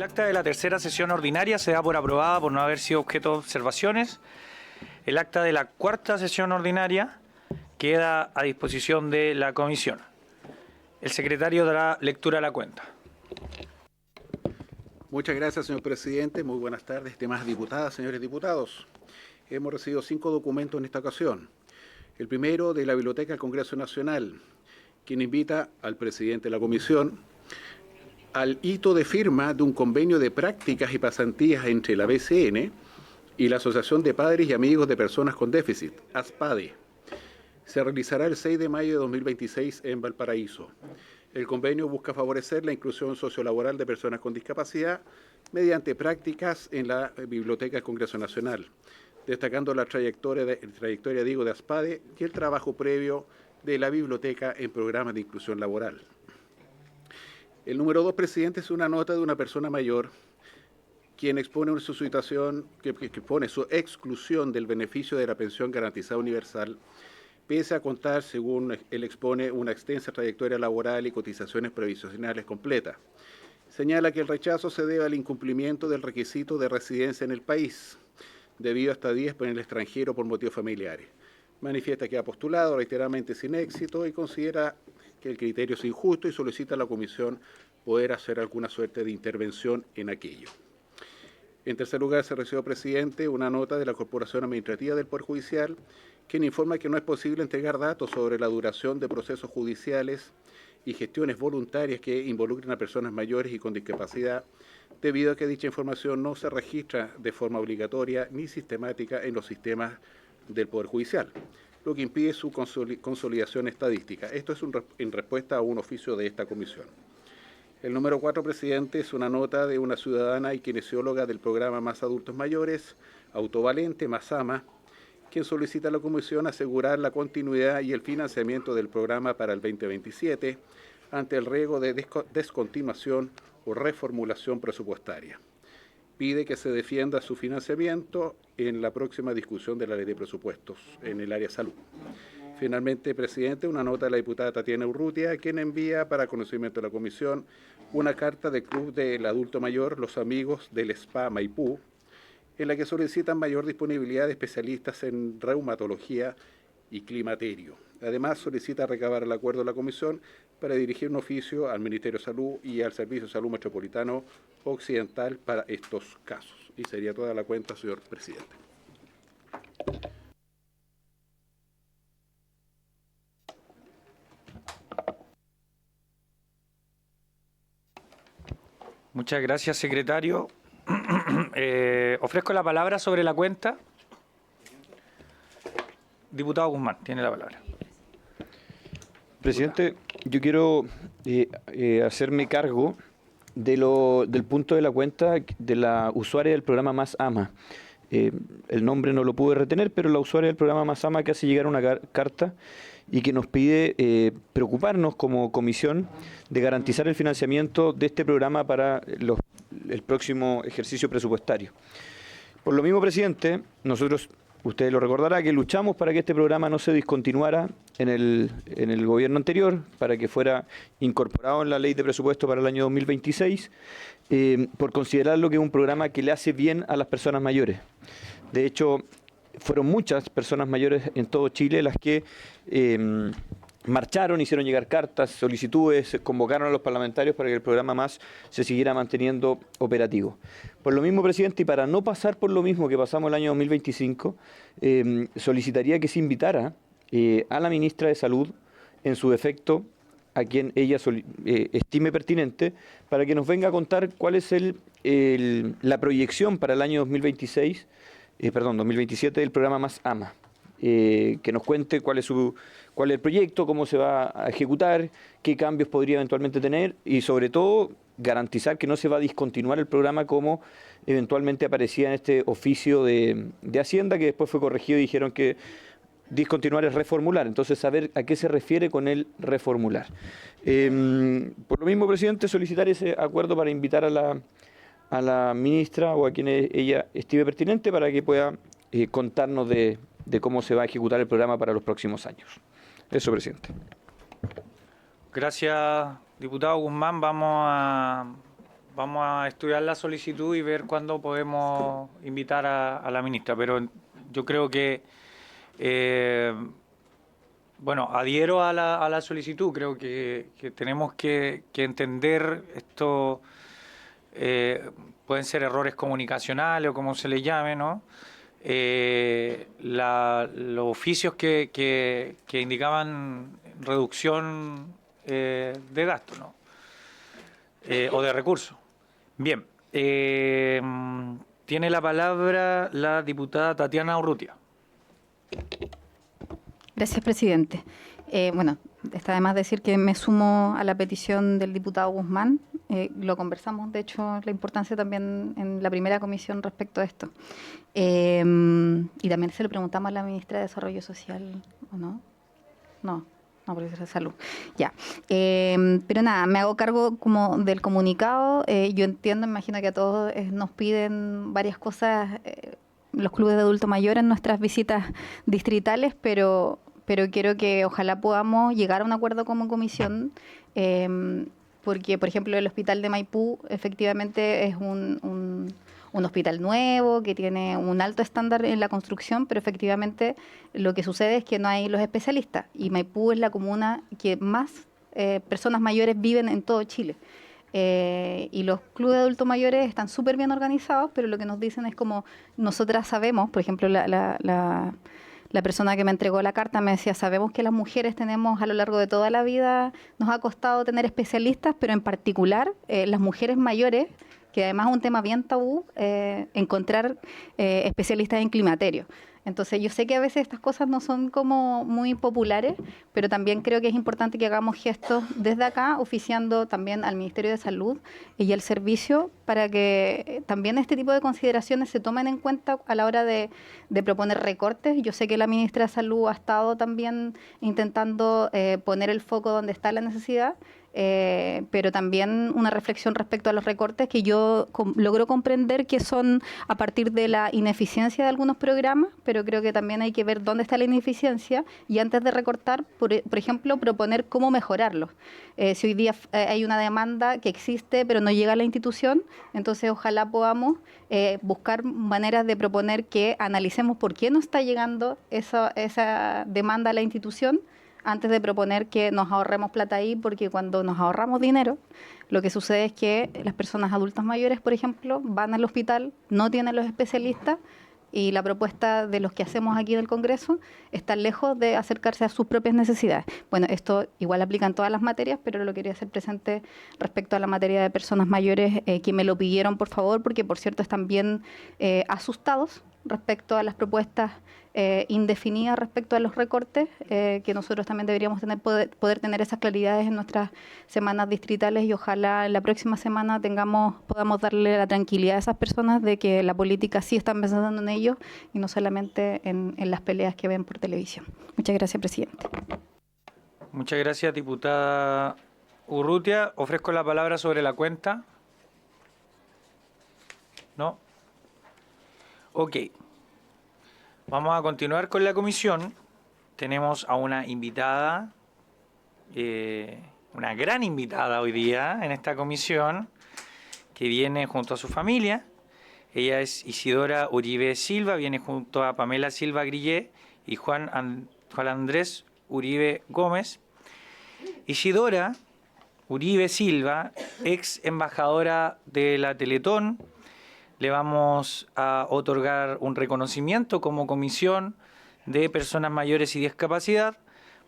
acta de la tercera sesión ordinaria se da por aprobada por no haber sido objeto de observaciones. El acta de la cuarta sesión ordinaria queda a disposición de la comisión. El secretario dará lectura a la cuenta. Muchas gracias, señor presidente. Muy buenas tardes, estimadas diputadas, señores diputados. Hemos recibido 5 documentos en esta ocasión. El primero de la Biblioteca del Congreso Nacional, quien invita al presidente de la comisión al hito de firma de un convenio de prácticas y pasantías entre la BCN y la Asociación de Padres y Amigos de Personas con Déficit, ASPADE. Se realizará el 6 de mayo de 2026 en Valparaíso. El convenio busca favorecer la inclusión sociolaboral de personas con discapacidad mediante prácticas en la Biblioteca del Congreso Nacional, destacando la trayectoria de ASPADE y el trabajo previo de la biblioteca en programas de inclusión laboral. El número 2, presidente, es una nota de una persona mayor quien expone su situación, que expone su exclusión del beneficio de la pensión garantizada universal, pese a contar, según él expone, una extensa trayectoria laboral y cotizaciones previsionales completas. Señala que el rechazo se debe al incumplimiento del requisito de residencia en el país, debido a estadías en el extranjero por motivos familiares. Manifiesta que ha postulado reiteradamente sin éxito y considera que el criterio es injusto y solicita a la comisión poder hacer alguna suerte de intervención en aquello. En tercer lugar, se recibió, presidente, una nota de la Corporación Administrativa del Poder Judicial, quien informa que no es posible entregar datos sobre la duración de procesos judiciales y gestiones voluntarias que involucren a personas mayores y con discapacidad, debido a que dicha información no se registra de forma obligatoria ni sistemática en los sistemas del Poder Judicial, lo que impide su consolidación estadística. Esto es en respuesta a un oficio de esta comisión. El número 4, presidente, es una nota de una ciudadana y kinesióloga del programa Más Adultos Mayores, Autovalente, Masama, quien solicita a la comisión asegurar la continuidad y el financiamiento del programa para el 2027 ante el riesgo de descontinuación o reformulación presupuestaria. Pide que se defienda su financiamiento en la próxima discusión de la ley de presupuestos en el área salud. Finalmente, presidente, una nota de la diputada Tatiana Urrutia, quien envía para conocimiento de la comisión una carta del Club del Adulto Mayor, los Amigos del SPA Maipú, en la que solicitan mayor disponibilidad de especialistas en reumatología y climaterio. Además, solicita recabar el acuerdo de la comisión para dirigir un oficio al Ministerio de Salud y al Servicio de Salud Metropolitano Occidental para estos casos. Y sería toda la cuenta, señor presidente. Muchas gracias, secretario. Ofrezco la palabra sobre la cuenta. Diputado Guzmán, tiene la palabra. Presidente, yo quiero hacerme cargo del punto de la cuenta de la usuaria del programa Más Ama. El nombre no lo pude retener, pero la usuaria del programa Más Ama que hace llegar una carta y que nos pide preocuparnos como comisión de garantizar el financiamiento de este programa para el próximo ejercicio presupuestario. Por lo mismo, presidente, nosotros, usted lo recordará, que luchamos para que este programa no se discontinuara en el gobierno anterior, para que fuera incorporado en la ley de presupuesto para el año 2026, por considerarlo que es un programa que le hace bien a las personas mayores. De hecho, fueron muchas personas mayores en todo Chile las que marcharon, hicieron llegar cartas, solicitudes, convocaron a los parlamentarios para que el programa Más se siguiera manteniendo operativo. Por lo mismo, presidente, y para no pasar por lo mismo que pasamos el año 2025, solicitaría que se invitara a la ministra de Salud, en su defecto, a quien ella estime pertinente, para que nos venga a contar cuál es la proyección para el año 2027 del programa Más Ama. Que nos cuente cuál es el proyecto, cómo se va a ejecutar, qué cambios podría eventualmente tener y sobre todo garantizar que no se va a discontinuar el programa como eventualmente aparecía en este oficio de Hacienda, que después fue corregido y dijeron que discontinuar es reformular. Entonces, saber a qué se refiere con el reformular. Por lo mismo, presidente, solicitar ese acuerdo para invitar a la ministra o a quien ella estime pertinente para que pueda contarnos de cómo se va a ejecutar el programa para los próximos años. Eso, presidente. Gracias, diputado Guzmán. Vamos a vamos a estudiar la solicitud y ver cuándo podemos invitar a la ministra, pero yo creo que, bueno, adhiero a la solicitud, creo que tenemos que entender esto, pueden ser errores comunicacionales o como se le llame, ¿no? Los oficios que indicaban reducción de gasto, ¿no? O de recursos. Bien, tiene la palabra la diputada Tatiana Urrutia. Gracias, presidente. Bueno, está de más decir que me sumo a la petición del diputado Guzmán. Lo conversamos, de hecho, la importancia también en la primera comisión respecto a esto. Y también se lo preguntamos a la ministra de Desarrollo Social, ¿o no? No, porque es de salud. Ya. Pero nada, me hago cargo como del comunicado. Yo entiendo, imagino que a todos nos piden varias cosas los clubes de adultos mayores en nuestras visitas distritales, pero quiero que ojalá podamos llegar a un acuerdo como comisión, porque, por ejemplo, el hospital de Maipú efectivamente es un hospital nuevo, que tiene un alto estándar en la construcción, pero efectivamente lo que sucede es que no hay los especialistas, y Maipú es la comuna que más personas mayores viven en todo Chile. Y los clubes de adultos mayores están súper bien organizados, pero lo que nos dicen es como nosotras sabemos, por ejemplo, la persona que me entregó la carta me decía, sabemos que las mujeres tenemos a lo largo de toda la vida, nos ha costado tener especialistas, pero en particular las mujeres mayores, que además es un tema bien tabú, encontrar especialistas en climaterio. Entonces yo sé que a veces estas cosas no son como muy populares, pero también creo que es importante que hagamos gestos desde acá, oficiando también al Ministerio de Salud y al servicio, para que también este tipo de consideraciones se tomen en cuenta a la hora de proponer recortes. Yo sé que la ministra de Salud ha estado también intentando poner el foco donde está la necesidad, pero también una reflexión respecto a los recortes que yo logro comprender que son a partir de la ineficiencia de algunos programas, pero creo que también hay que ver dónde está la ineficiencia y antes de recortar, por ejemplo, proponer cómo mejorarlos. Si hoy día hay una demanda que existe pero no llega a la institución, entonces ojalá podamos buscar maneras de proponer que analicemos por qué no está llegando esa demanda a la institución, antes de proponer que nos ahorremos plata ahí, porque cuando nos ahorramos dinero, lo que sucede es que las personas adultas mayores, por ejemplo, van al hospital, no tienen los especialistas, y la propuesta de los que hacemos aquí en el Congreso está lejos de acercarse a sus propias necesidades. Bueno, esto igual aplica en todas las materias, pero lo quería hacer presente respecto a la materia de personas mayores, que me lo pidieron, por favor, porque, por cierto, están bien asustados respecto a las propuestas indefinidas respecto a los recortes, que nosotros también deberíamos poder tener esas claridades en nuestras semanas distritales, y ojalá la próxima semana podamos darle la tranquilidad a esas personas de que la política sí está pensando en ellos y no solamente en las peleas que ven por televisión. Muchas gracias, presidente. Muchas gracias, diputada Urrutia. Ofrezco la palabra sobre la cuenta. ¿No? Ok. Vamos a continuar con la comisión. Tenemos a una invitada, una gran invitada hoy día en esta comisión, que viene junto a su familia. Ella es Isidora Uribe Silva, viene junto a Pamela Silva Grillé y Juan Andrés Uribe Gómez. Isidora Uribe Silva, ex embajadora de la Teletón. Le vamos a otorgar un reconocimiento como Comisión de Personas Mayores y Discapacidad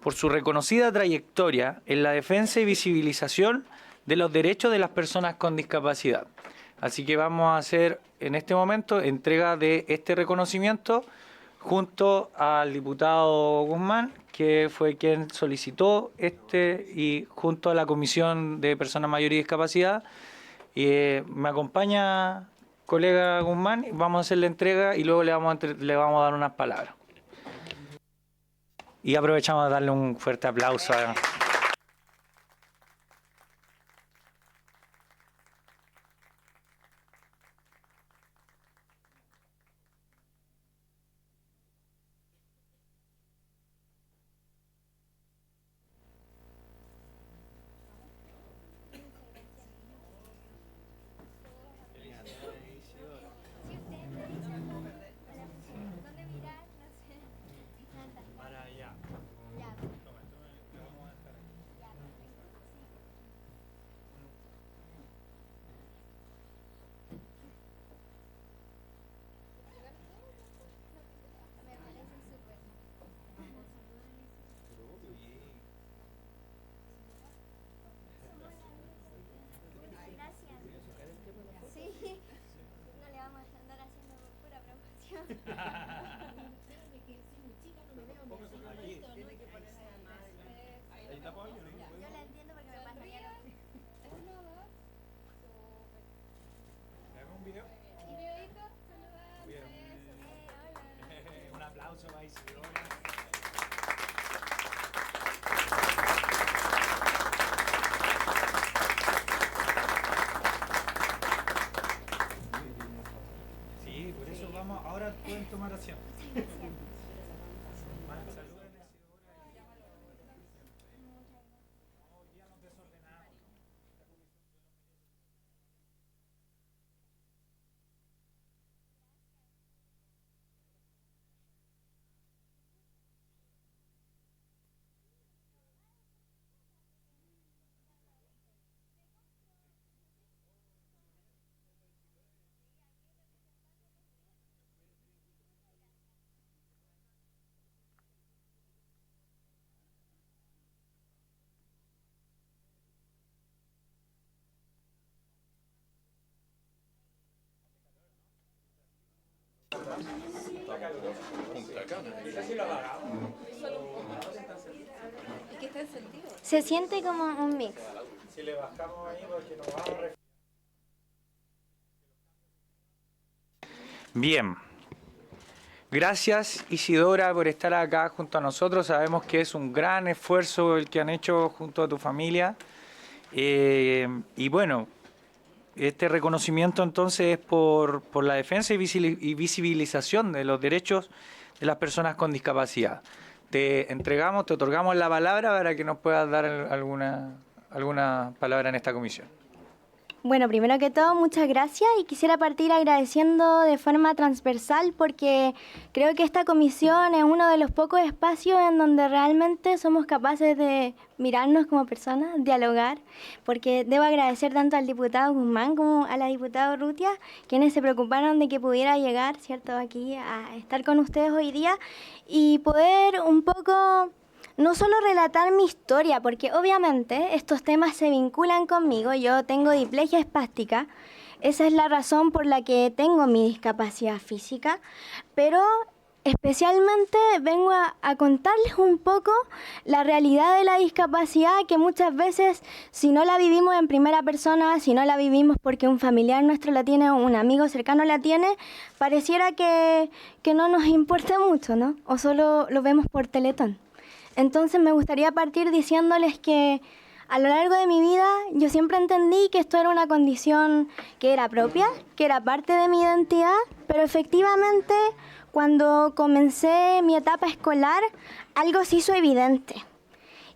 por su reconocida trayectoria en la defensa y visibilización de los derechos de las personas con discapacidad. Así que vamos a hacer en este momento entrega de este reconocimiento junto al diputado Guzmán, que fue quien solicitó y junto a la Comisión de Personas Mayores y Discapacidad. Me acompaña colega Guzmán, vamos a hacer la entrega y luego le vamos a dar unas palabras. Y aprovechamos a darle un fuerte aplauso a... Un aplauso para Isidora. Sí, por eso vamos, ahora pueden tomar asiento. Se siente como un mix. Si le bajamos ahí porque nos vamos a... Bien. Gracias Isidora por estar acá junto a nosotros. Sabemos que es un gran esfuerzo el que han hecho junto a tu familia. Y bueno, este reconocimiento entonces es por la defensa y visibilización de los derechos de las personas con discapacidad. Te otorgamos la palabra para que nos puedas dar alguna palabra en esta comisión. Bueno, primero que todo, muchas gracias y quisiera partir agradeciendo de forma transversal porque creo que esta comisión es uno de los pocos espacios en donde realmente somos capaces de mirarnos como personas, dialogar, porque debo agradecer tanto al diputado Guzmán como a la diputada Urrutia, quienes se preocuparon de que pudiera llegar, ¿cierto?, aquí a estar con ustedes hoy día y poder un poco... no solo relatar mi historia, porque obviamente estos temas se vinculan conmigo. Yo tengo diplegia espástica, esa es la razón por la que tengo mi discapacidad física, pero especialmente vengo a contarles un poco la realidad de la discapacidad que muchas veces, si no la vivimos en primera persona, si no la vivimos porque un familiar nuestro la tiene o un amigo cercano la tiene, pareciera que no nos importa mucho, ¿no? O solo lo vemos por Teletón. Entonces me gustaría partir diciéndoles que a lo largo de mi vida yo siempre entendí que esto era una condición que era propia, que era parte de mi identidad, pero efectivamente cuando comencé mi etapa escolar algo se hizo evidente.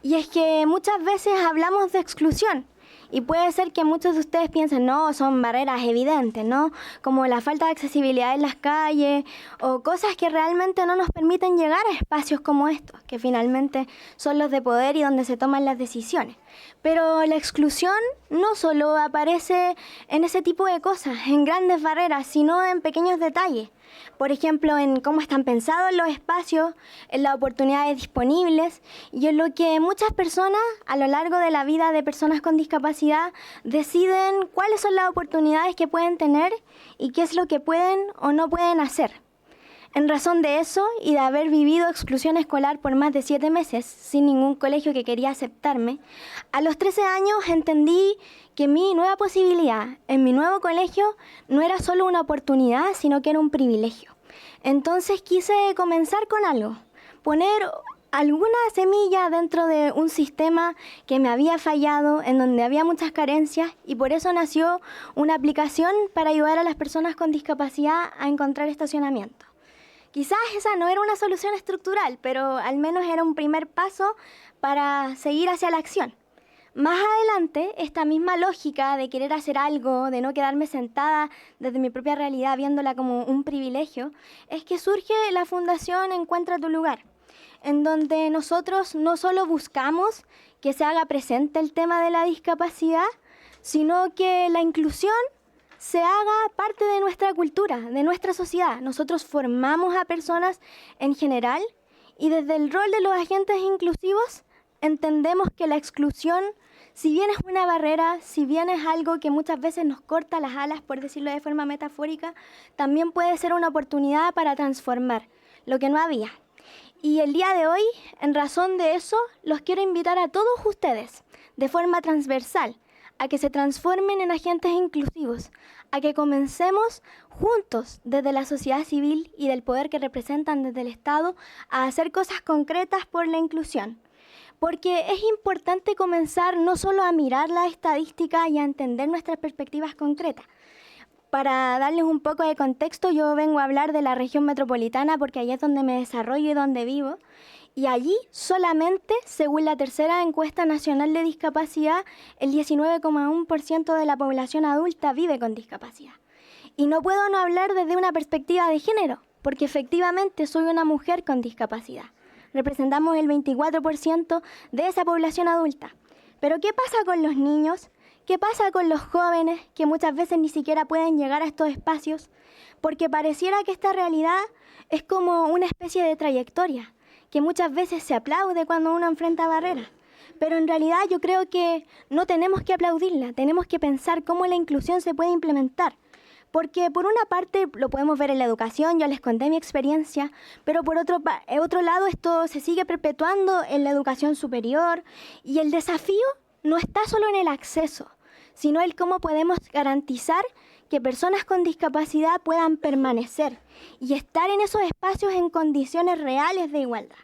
Y es que muchas veces hablamos de exclusión. Y puede ser que muchos de ustedes piensen, no, son barreras evidentes, ¿no? Como la falta de accesibilidad en las calles o cosas que realmente no nos permiten llegar a espacios como estos, que finalmente son los de poder y donde se toman las decisiones. Pero la exclusión no solo aparece en ese tipo de cosas, en grandes barreras, sino en pequeños detalles. Por ejemplo, en cómo están pensados los espacios, en las oportunidades disponibles y en lo que muchas personas a lo largo de la vida de personas con discapacidad deciden cuáles son las oportunidades que pueden tener y qué es lo que pueden o no pueden hacer. En razón de eso y de haber vivido exclusión escolar por más de 7 meses sin ningún colegio que quería aceptarme, a los 13 años entendí que mi nueva posibilidad en mi nuevo colegio no era solo una oportunidad, sino que era un privilegio. Entonces quise comenzar con algo, poner alguna semilla dentro de un sistema que me había fallado, en donde había muchas carencias, y por eso nació una aplicación para ayudar a las personas con discapacidad a encontrar estacionamiento. Quizás esa no era una solución estructural, pero al menos era un primer paso para seguir hacia la acción. Más adelante, esta misma lógica de querer hacer algo, de no quedarme sentada desde mi propia realidad viéndola como un privilegio, es que surge la Fundación Encuentra tu Lugar, en donde nosotros no solo buscamos que se haga presente el tema de la discapacidad, sino que la inclusión se haga parte de nuestra cultura, de nuestra sociedad. Nosotros formamos a personas en general y desde el rol de los agentes inclusivos entendemos que la exclusión, si bien es una barrera, si bien es algo que muchas veces nos corta las alas, por decirlo de forma metafórica, también puede ser una oportunidad para transformar lo que no había. Y el día de hoy, en razón de eso, los quiero invitar a todos ustedes, de forma transversal, a que se transformen en agentes inclusivos, a que comencemos juntos desde la sociedad civil y del poder que representan desde el Estado a hacer cosas concretas por la inclusión. Porque es importante comenzar no solo a mirar la estadística y a entender nuestras perspectivas concretas. Para darles un poco de contexto, yo vengo a hablar de la región metropolitana porque ahí es donde me desarrollo y donde vivo. Y allí solamente, según la tercera encuesta nacional de discapacidad, el 19,1% de la población adulta vive con discapacidad. Y no puedo no hablar desde una perspectiva de género, porque efectivamente soy una mujer con discapacidad. Representamos el 24% de esa población adulta. Pero ¿qué pasa con los niños? ¿Qué pasa con los jóvenes que muchas veces ni siquiera pueden llegar a estos espacios? Porque pareciera que esta realidad es como una especie de trayectoria, que muchas veces se aplaude cuando uno enfrenta barreras. Pero en realidad yo creo que no tenemos que aplaudirla, tenemos que pensar cómo la inclusión se puede implementar. Porque por una parte lo podemos ver en la educación, yo les conté mi experiencia, pero por otro lado esto se sigue perpetuando en la educación superior y el desafío no está solo en el acceso, sino en cómo podemos garantizar que personas con discapacidad puedan permanecer y estar en esos espacios en condiciones reales de igualdad.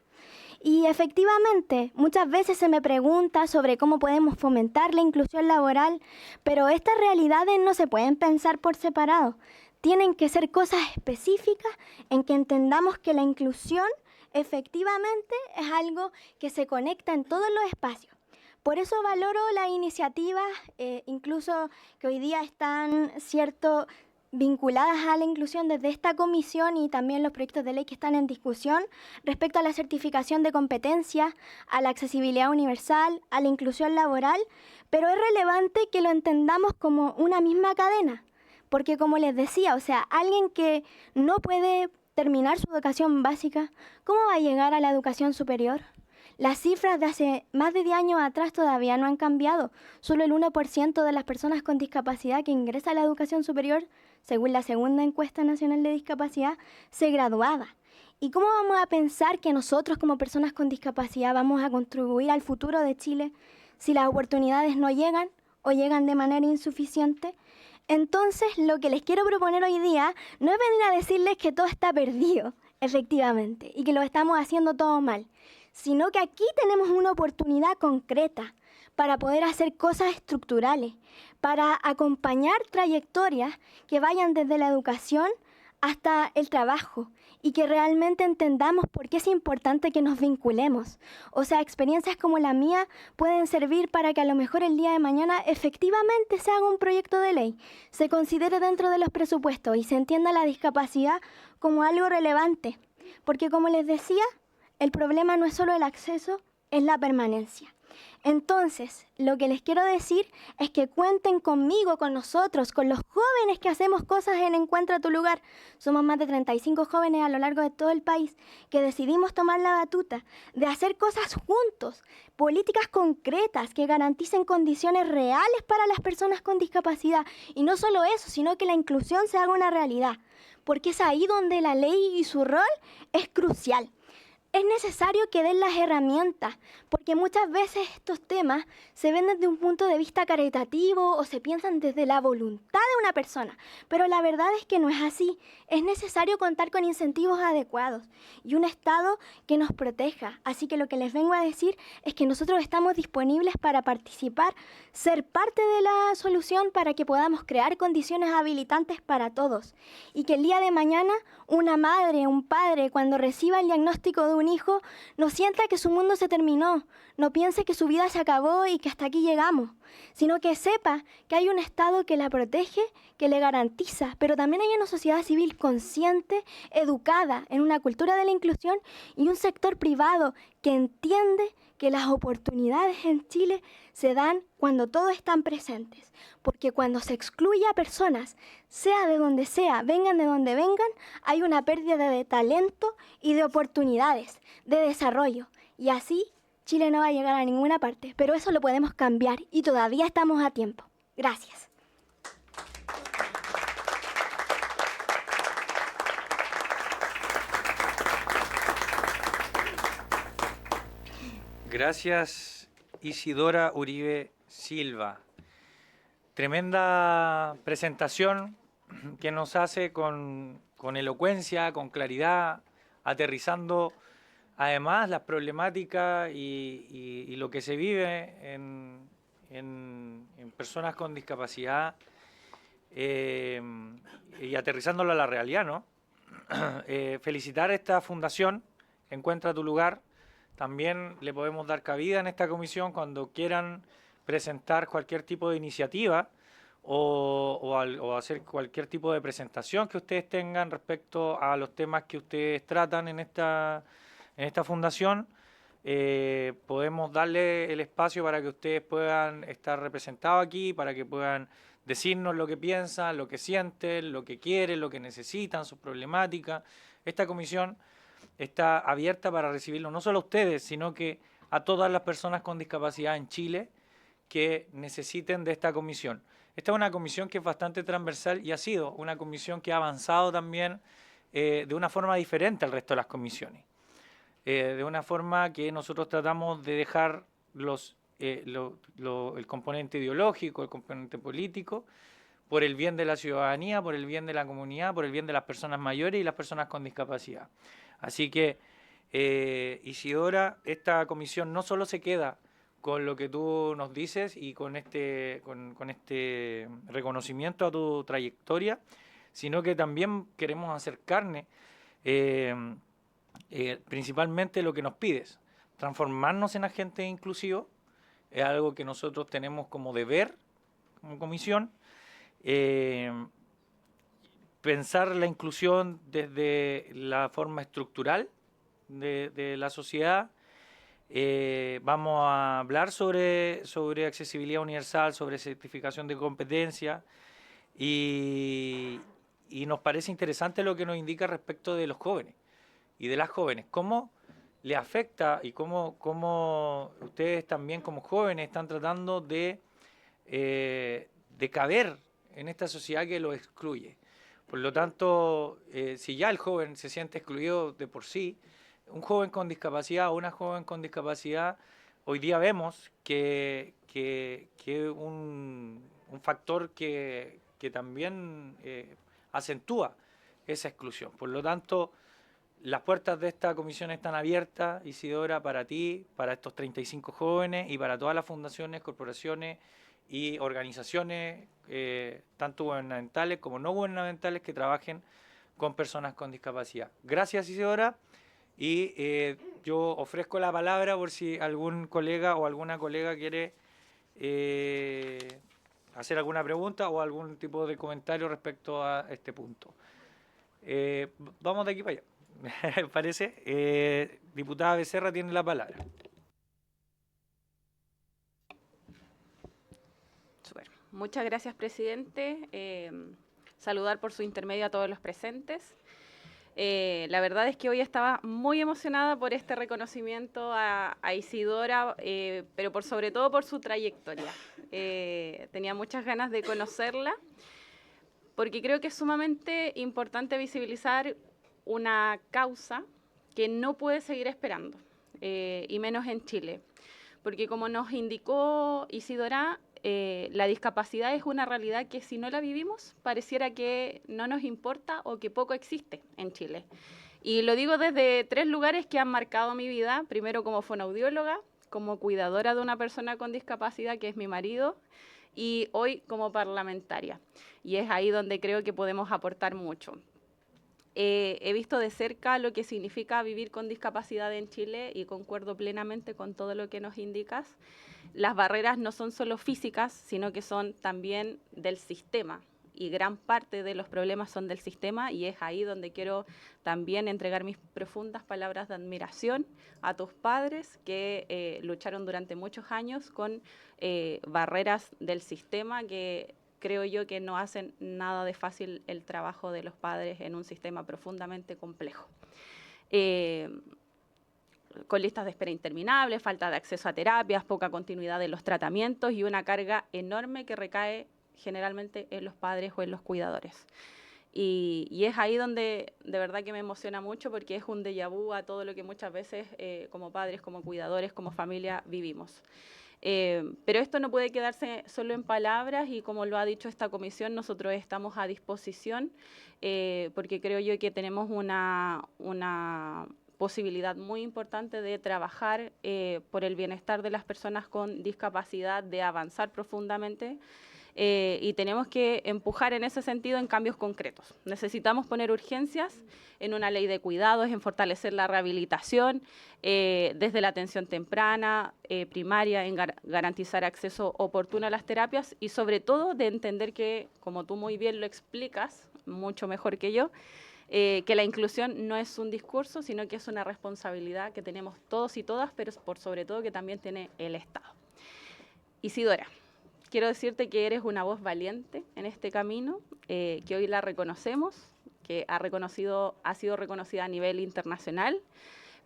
Y efectivamente, muchas veces se me pregunta sobre cómo podemos fomentar la inclusión laboral, pero estas realidades no se pueden pensar por separado. Tienen que ser cosas específicas en que entendamos que la inclusión efectivamente es algo que se conecta en todos los espacios. Por eso valoro las iniciativas, incluso que hoy día están, vinculadas a la inclusión desde esta comisión y también los proyectos de ley que están en discusión respecto a la certificación de competencias, a la accesibilidad universal, a la inclusión laboral, pero es relevante que lo entendamos como una misma cadena, porque como les decía, o sea, alguien que no puede terminar su educación básica, ¿cómo va a llegar a la educación superior? Las cifras de hace más de 10 años atrás todavía no han cambiado. Solo el 1% de las personas con discapacidad que ingresa a la educación superior, según la segunda encuesta nacional de discapacidad, se graduaba. ¿Y cómo vamos a pensar que nosotros como personas con discapacidad vamos a contribuir al futuro de Chile si las oportunidades no llegan o llegan de manera insuficiente? Entonces, lo que les quiero proponer hoy día no es venir a decirles que todo está perdido, efectivamente, y que lo estamos haciendo todo mal, sino que aquí tenemos una oportunidad concreta para poder hacer cosas estructurales, para acompañar trayectorias que vayan desde la educación hasta el trabajo y que realmente entendamos por qué es importante que nos vinculemos. O sea, experiencias como la mía pueden servir para que a lo mejor el día de mañana efectivamente se haga un proyecto de ley, se considere dentro de los presupuestos y se entienda la discapacidad como algo relevante. Porque como les decía, el problema no es solo el acceso, es la permanencia. Entonces, lo que les quiero decir es que cuenten conmigo, con nosotros, con los jóvenes que hacemos cosas en Encuentra tu Lugar. Somos más de 35 jóvenes a lo largo de todo el país que decidimos tomar la batuta de hacer cosas juntos, políticas concretas que garanticen condiciones reales para las personas con discapacidad. Y no solo eso, sino que la inclusión se haga una realidad, porque es ahí donde la ley y su rol es crucial. Es necesario que den las herramientas, porque muchas veces estos temas se ven desde un punto de vista caritativo o se piensan desde la voluntad de una persona, pero la verdad es que no es así. Es necesario contar con incentivos adecuados y un Estado que nos proteja. Así que lo que les vengo a decir es que nosotros estamos disponibles para participar, ser parte de la solución para que podamos crear condiciones habilitantes para todos y que el día de mañana una madre, un padre, cuando reciba el diagnóstico de un hijo, no sienta que su mundo se terminó, no piense que su vida se acabó y que hasta aquí llegamos, sino que sepa que hay un Estado que la protege, que le garantiza, pero también hay una sociedad civil consciente, educada en una cultura de la inclusión y un sector privado que entiende que las oportunidades en Chile se dan cuando todos están presentes, porque cuando se excluye a personas, sea de donde sea, vengan de donde vengan, hay una pérdida de talento y de oportunidades, de desarrollo, y así Chile no va a llegar a ninguna parte, pero eso lo podemos cambiar y todavía estamos a tiempo. Gracias. Gracias, Isidora Uribe Silva. Tremenda presentación que nos hace con elocuencia, con claridad, aterrizando además las problemáticas y lo que se vive en personas con discapacidad y aterrizándolo a la realidad, ¿no? Felicitar a esta fundación, Encuentra tu lugar. También le podemos dar cabida en esta comisión cuando quieran presentar cualquier tipo de iniciativa o hacer cualquier tipo de presentación que ustedes tengan respecto a los temas que ustedes tratan en esta fundación. Podemos darle el espacio para que ustedes puedan estar representados aquí, para que puedan decirnos lo que piensan, lo que sienten, lo que quieren, lo que necesitan, sus problemáticas. Esta comisión está abierta para recibirlo no solo a ustedes, sino que a todas las personas con discapacidad en Chile que necesiten de esta comisión. Esta es una comisión que es bastante transversal y ha sido una comisión que ha avanzado también de una forma diferente al resto de las comisiones. De una forma que nosotros tratamos de dejar el componente ideológico, el componente político, por el bien de la ciudadanía, por el bien de la comunidad, por el bien de las personas mayores y las personas con discapacidad. Así que, Isidora, esta comisión no solo se queda con lo que tú nos dices y con este reconocimiento a tu trayectoria, sino que también queremos hacer carne principalmente lo que nos pides, transformarnos en agentes inclusivos, es algo que nosotros tenemos como deber, como comisión, pensar la inclusión desde la forma estructural de la sociedad. Vamos a hablar sobre accesibilidad universal, sobre certificación de competencia y nos parece interesante lo que nos indica respecto de los jóvenes y de las jóvenes. ¿Cómo le afecta y cómo ustedes también como jóvenes están tratando de caber en esta sociedad que los excluye? Por lo tanto, si ya el joven se siente excluido de por sí, un joven con discapacidad o una joven con discapacidad, hoy día vemos que un factor que también acentúa esa exclusión. Por lo tanto, las puertas de esta comisión están abiertas, Isidora, para ti, para estos 35 jóvenes y para todas las fundaciones, corporaciones y organizaciones, tanto gubernamentales como no gubernamentales, que trabajen con personas con discapacidad. Gracias, Isidora. Y yo ofrezco la palabra por si algún colega o alguna colega quiere hacer alguna pregunta o algún tipo de comentario respecto a este punto. Vamos de aquí para allá. ¿Parece? Diputada Becerra tiene la palabra. Super. Muchas gracias, presidente. Saludar por su intermedio a todos los presentes. La verdad es que hoy estaba muy emocionada por este reconocimiento a Isidora, pero sobre todo por su trayectoria. Tenía muchas ganas de conocerla, porque creo que es sumamente importante visibilizar una causa que no puede seguir esperando, y menos en Chile. Porque como nos indicó Isidora, la discapacidad es una realidad que si no la vivimos, pareciera que no nos importa o que poco existe en Chile. Y lo digo desde 3 lugares que han marcado mi vida. Primero, como fonoaudióloga, como cuidadora de una persona con discapacidad, que es mi marido, y hoy como parlamentaria. Y es ahí donde creo que podemos aportar mucho. He visto de cerca lo que significa vivir con discapacidad en Chile y concuerdo plenamente con todo lo que nos indicas. Las barreras no son solo físicas, sino que son también del sistema. Y gran parte de los problemas son del sistema, y es ahí donde quiero también entregar mis profundas palabras de admiración a tus padres que lucharon durante muchos años con barreras del sistema que creo yo que no hacen nada de fácil el trabajo de los padres en un sistema profundamente complejo. con listas de espera interminables, falta de acceso a terapias, poca continuidad en los tratamientos y una carga enorme que recae generalmente en los padres o en los cuidadores. Y es ahí donde de verdad que me emociona mucho porque es un déjà vu a todo lo que muchas veces como padres, como cuidadores, como familia vivimos. Pero esto no puede quedarse solo en palabras y como lo ha dicho esta comisión, nosotros estamos a disposición porque creo yo que tenemos una posibilidad muy importante de trabajar por el bienestar de las personas con discapacidad, de avanzar profundamente. Y tenemos que empujar en ese sentido en cambios concretos. Necesitamos poner urgencias en una ley de cuidados, en fortalecer la rehabilitación, desde la atención temprana, primaria, en garantizar acceso oportuno a las terapias y sobre todo de entender que, como tú muy bien lo explicas, mucho mejor que yo, que la inclusión no es un discurso, sino que es una responsabilidad que tenemos todos y todas, pero por sobre todo que también tiene el Estado. Isidora, quiero decirte que eres una voz valiente en este camino, que hoy la reconocemos, que ha sido reconocida a nivel internacional,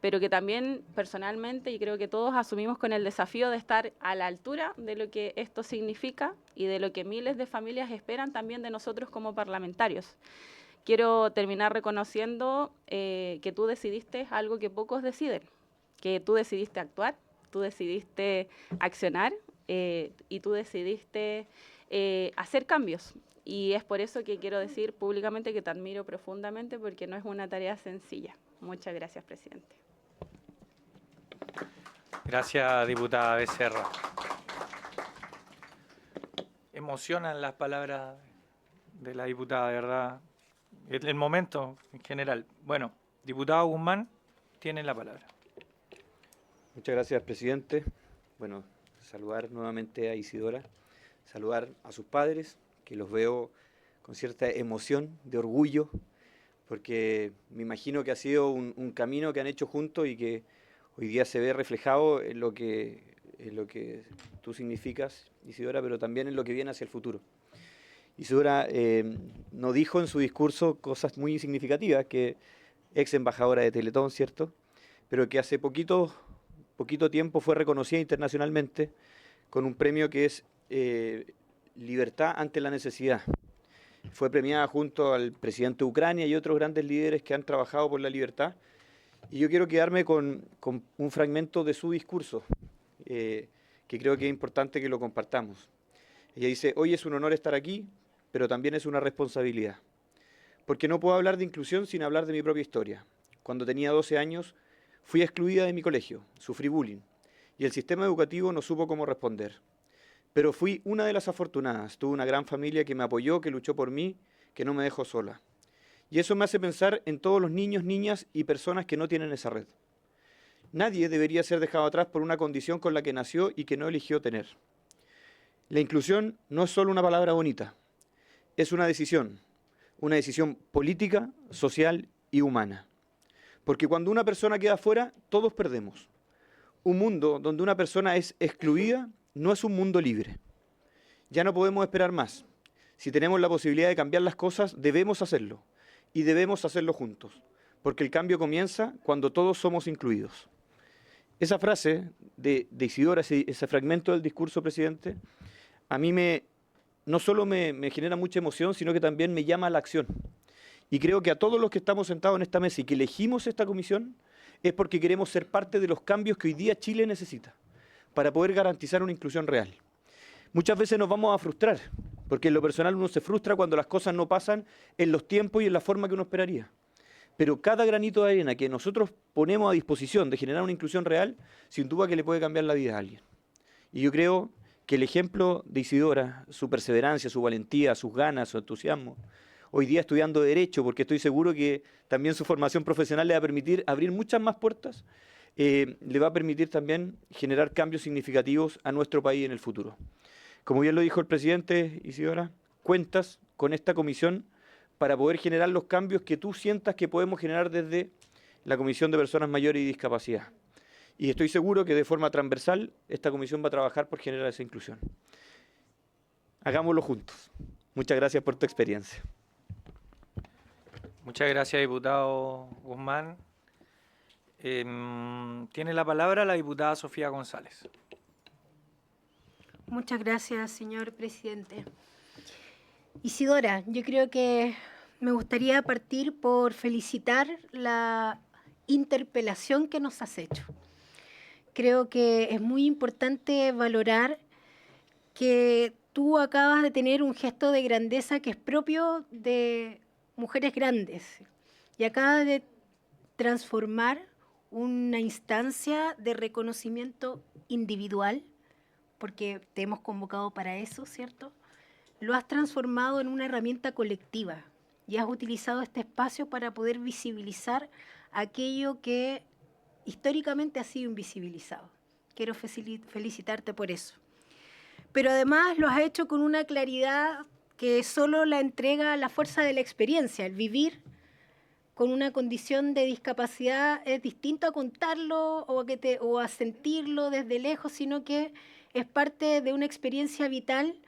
pero que también personalmente, y creo que todos asumimos con el desafío de estar a la altura de lo que esto significa y de lo que miles de familias esperan también de nosotros como parlamentarios. Quiero terminar reconociendo que tú decidiste algo que pocos deciden, que tú decidiste actuar, tú decidiste accionar, y tú decidiste hacer cambios. Y es por eso que quiero decir públicamente que te admiro profundamente porque no es una tarea sencilla. Muchas gracias, presidente. Gracias, diputada Becerra. Emocionan las palabras de la diputada, de verdad. El momento en general. Bueno, diputado Guzmán, tiene la palabra. Muchas gracias, presidente. Bueno, saludar nuevamente a Isidora, saludar a sus padres, que los veo con cierta emoción, de orgullo, porque me imagino que ha sido un camino que han hecho juntos y que hoy día se ve reflejado en lo que tú significas, Isidora, pero también en lo que viene hacia el futuro. Isidora nos dijo en su discurso cosas muy significativas, que ex embajadora de Teletón, ¿cierto? Pero que hace poquito tiempo fue reconocida internacionalmente con un premio que es Libertad ante la Necesidad. Fue premiada junto al presidente de Ucrania y otros grandes líderes que han trabajado por la libertad. Y yo quiero quedarme con un fragmento de su discurso, que creo que es importante que lo compartamos. Ella dice: hoy es un honor estar aquí, pero también es una responsabilidad. Porque no puedo hablar de inclusión sin hablar de mi propia historia. Cuando tenía 12 años, fui excluida de mi colegio, sufrí bullying, y el sistema educativo no supo cómo responder. Pero fui una de las afortunadas, tuve una gran familia que me apoyó, que luchó por mí, que no me dejó sola. Y eso me hace pensar en todos los niños, niñas y personas que no tienen esa red. Nadie debería ser dejado atrás por una condición con la que nació y que no eligió tener. La inclusión no es solo una palabra bonita, es una decisión política, social y humana. Porque cuando una persona queda fuera, todos perdemos. Un mundo donde una persona es excluida no es un mundo libre. Ya no podemos esperar más. Si tenemos la posibilidad de cambiar las cosas, debemos hacerlo. Y debemos hacerlo juntos. Porque el cambio comienza cuando todos somos incluidos. Esa frase de Isidora, ese fragmento del discurso, presidente, a mí no solo me genera mucha emoción, sino que también me llama a la acción. Y creo que a todos los que estamos sentados en esta mesa y que elegimos esta comisión, es porque queremos ser parte de los cambios que hoy día Chile necesita para poder garantizar una inclusión real. Muchas veces nos vamos a frustrar, porque en lo personal uno se frustra cuando las cosas no pasan en los tiempos y en la forma que uno esperaría. Pero cada granito de arena que nosotros ponemos a disposición de generar una inclusión real, sin duda que le puede cambiar la vida a alguien. Y yo creo que el ejemplo de Isidora, su perseverancia, su valentía, sus ganas, su entusiasmo, hoy día estudiando Derecho, porque estoy seguro que también su formación profesional le va a permitir abrir muchas más puertas, le va a permitir también generar cambios significativos a nuestro país en el futuro. Como bien lo dijo el presidente, Isidora, cuentas con esta comisión para poder generar los cambios que tú sientas que podemos generar desde la Comisión de Personas Mayores y Discapacidad. Y estoy seguro que de forma transversal esta comisión va a trabajar por generar esa inclusión. Hagámoslo juntos. Muchas gracias por tu experiencia. Muchas gracias, diputado Guzmán. Tiene la palabra la diputada Sofía González. Muchas gracias, señor presidente. Isidora, yo creo que me gustaría partir por felicitar la interpelación que nos has hecho. Creo que es muy importante valorar que tú acabas de tener un gesto de grandeza que es propio de mujeres grandes y acabas de transformar una instancia de reconocimiento individual, porque te hemos convocado para eso, ¿cierto? Lo has transformado en una herramienta colectiva y has utilizado este espacio para poder visibilizar aquello que históricamente ha sido invisibilizado. Quiero felicitarte por eso. Pero además lo has hecho con una claridad que solo la entrega la fuerza de la experiencia. El vivir con una condición de discapacidad es distinto a contarlo o a sentirlo desde lejos, sino que es parte de una experiencia vital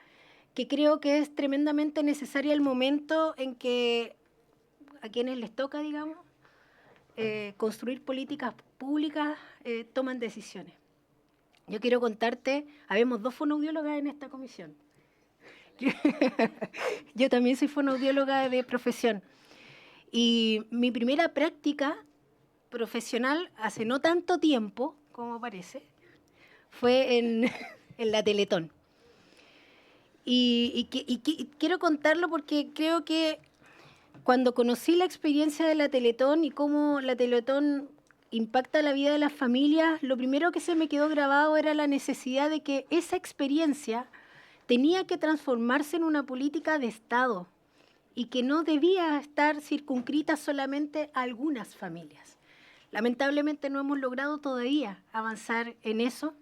que creo que es tremendamente necesaria el momento en que a quienes les toca, digamos, construir políticas públicas, toman decisiones. Yo quiero contarte, habemos 2 fonoaudiólogas en esta comisión. Yo también soy fonoaudióloga de profesión. Y mi primera práctica profesional, hace no tanto tiempo, como parece, fue en la Teletón. Y quiero contarlo porque creo que cuando conocí la experiencia de la Teletón y cómo la Teletón impacta la vida de las familias, lo primero que se me quedó grabado era la necesidad de que esa experiencia tenía que transformarse en una política de Estado y que no debía estar circunscrita solamente a algunas familias. Lamentablemente no hemos logrado todavía avanzar en eso,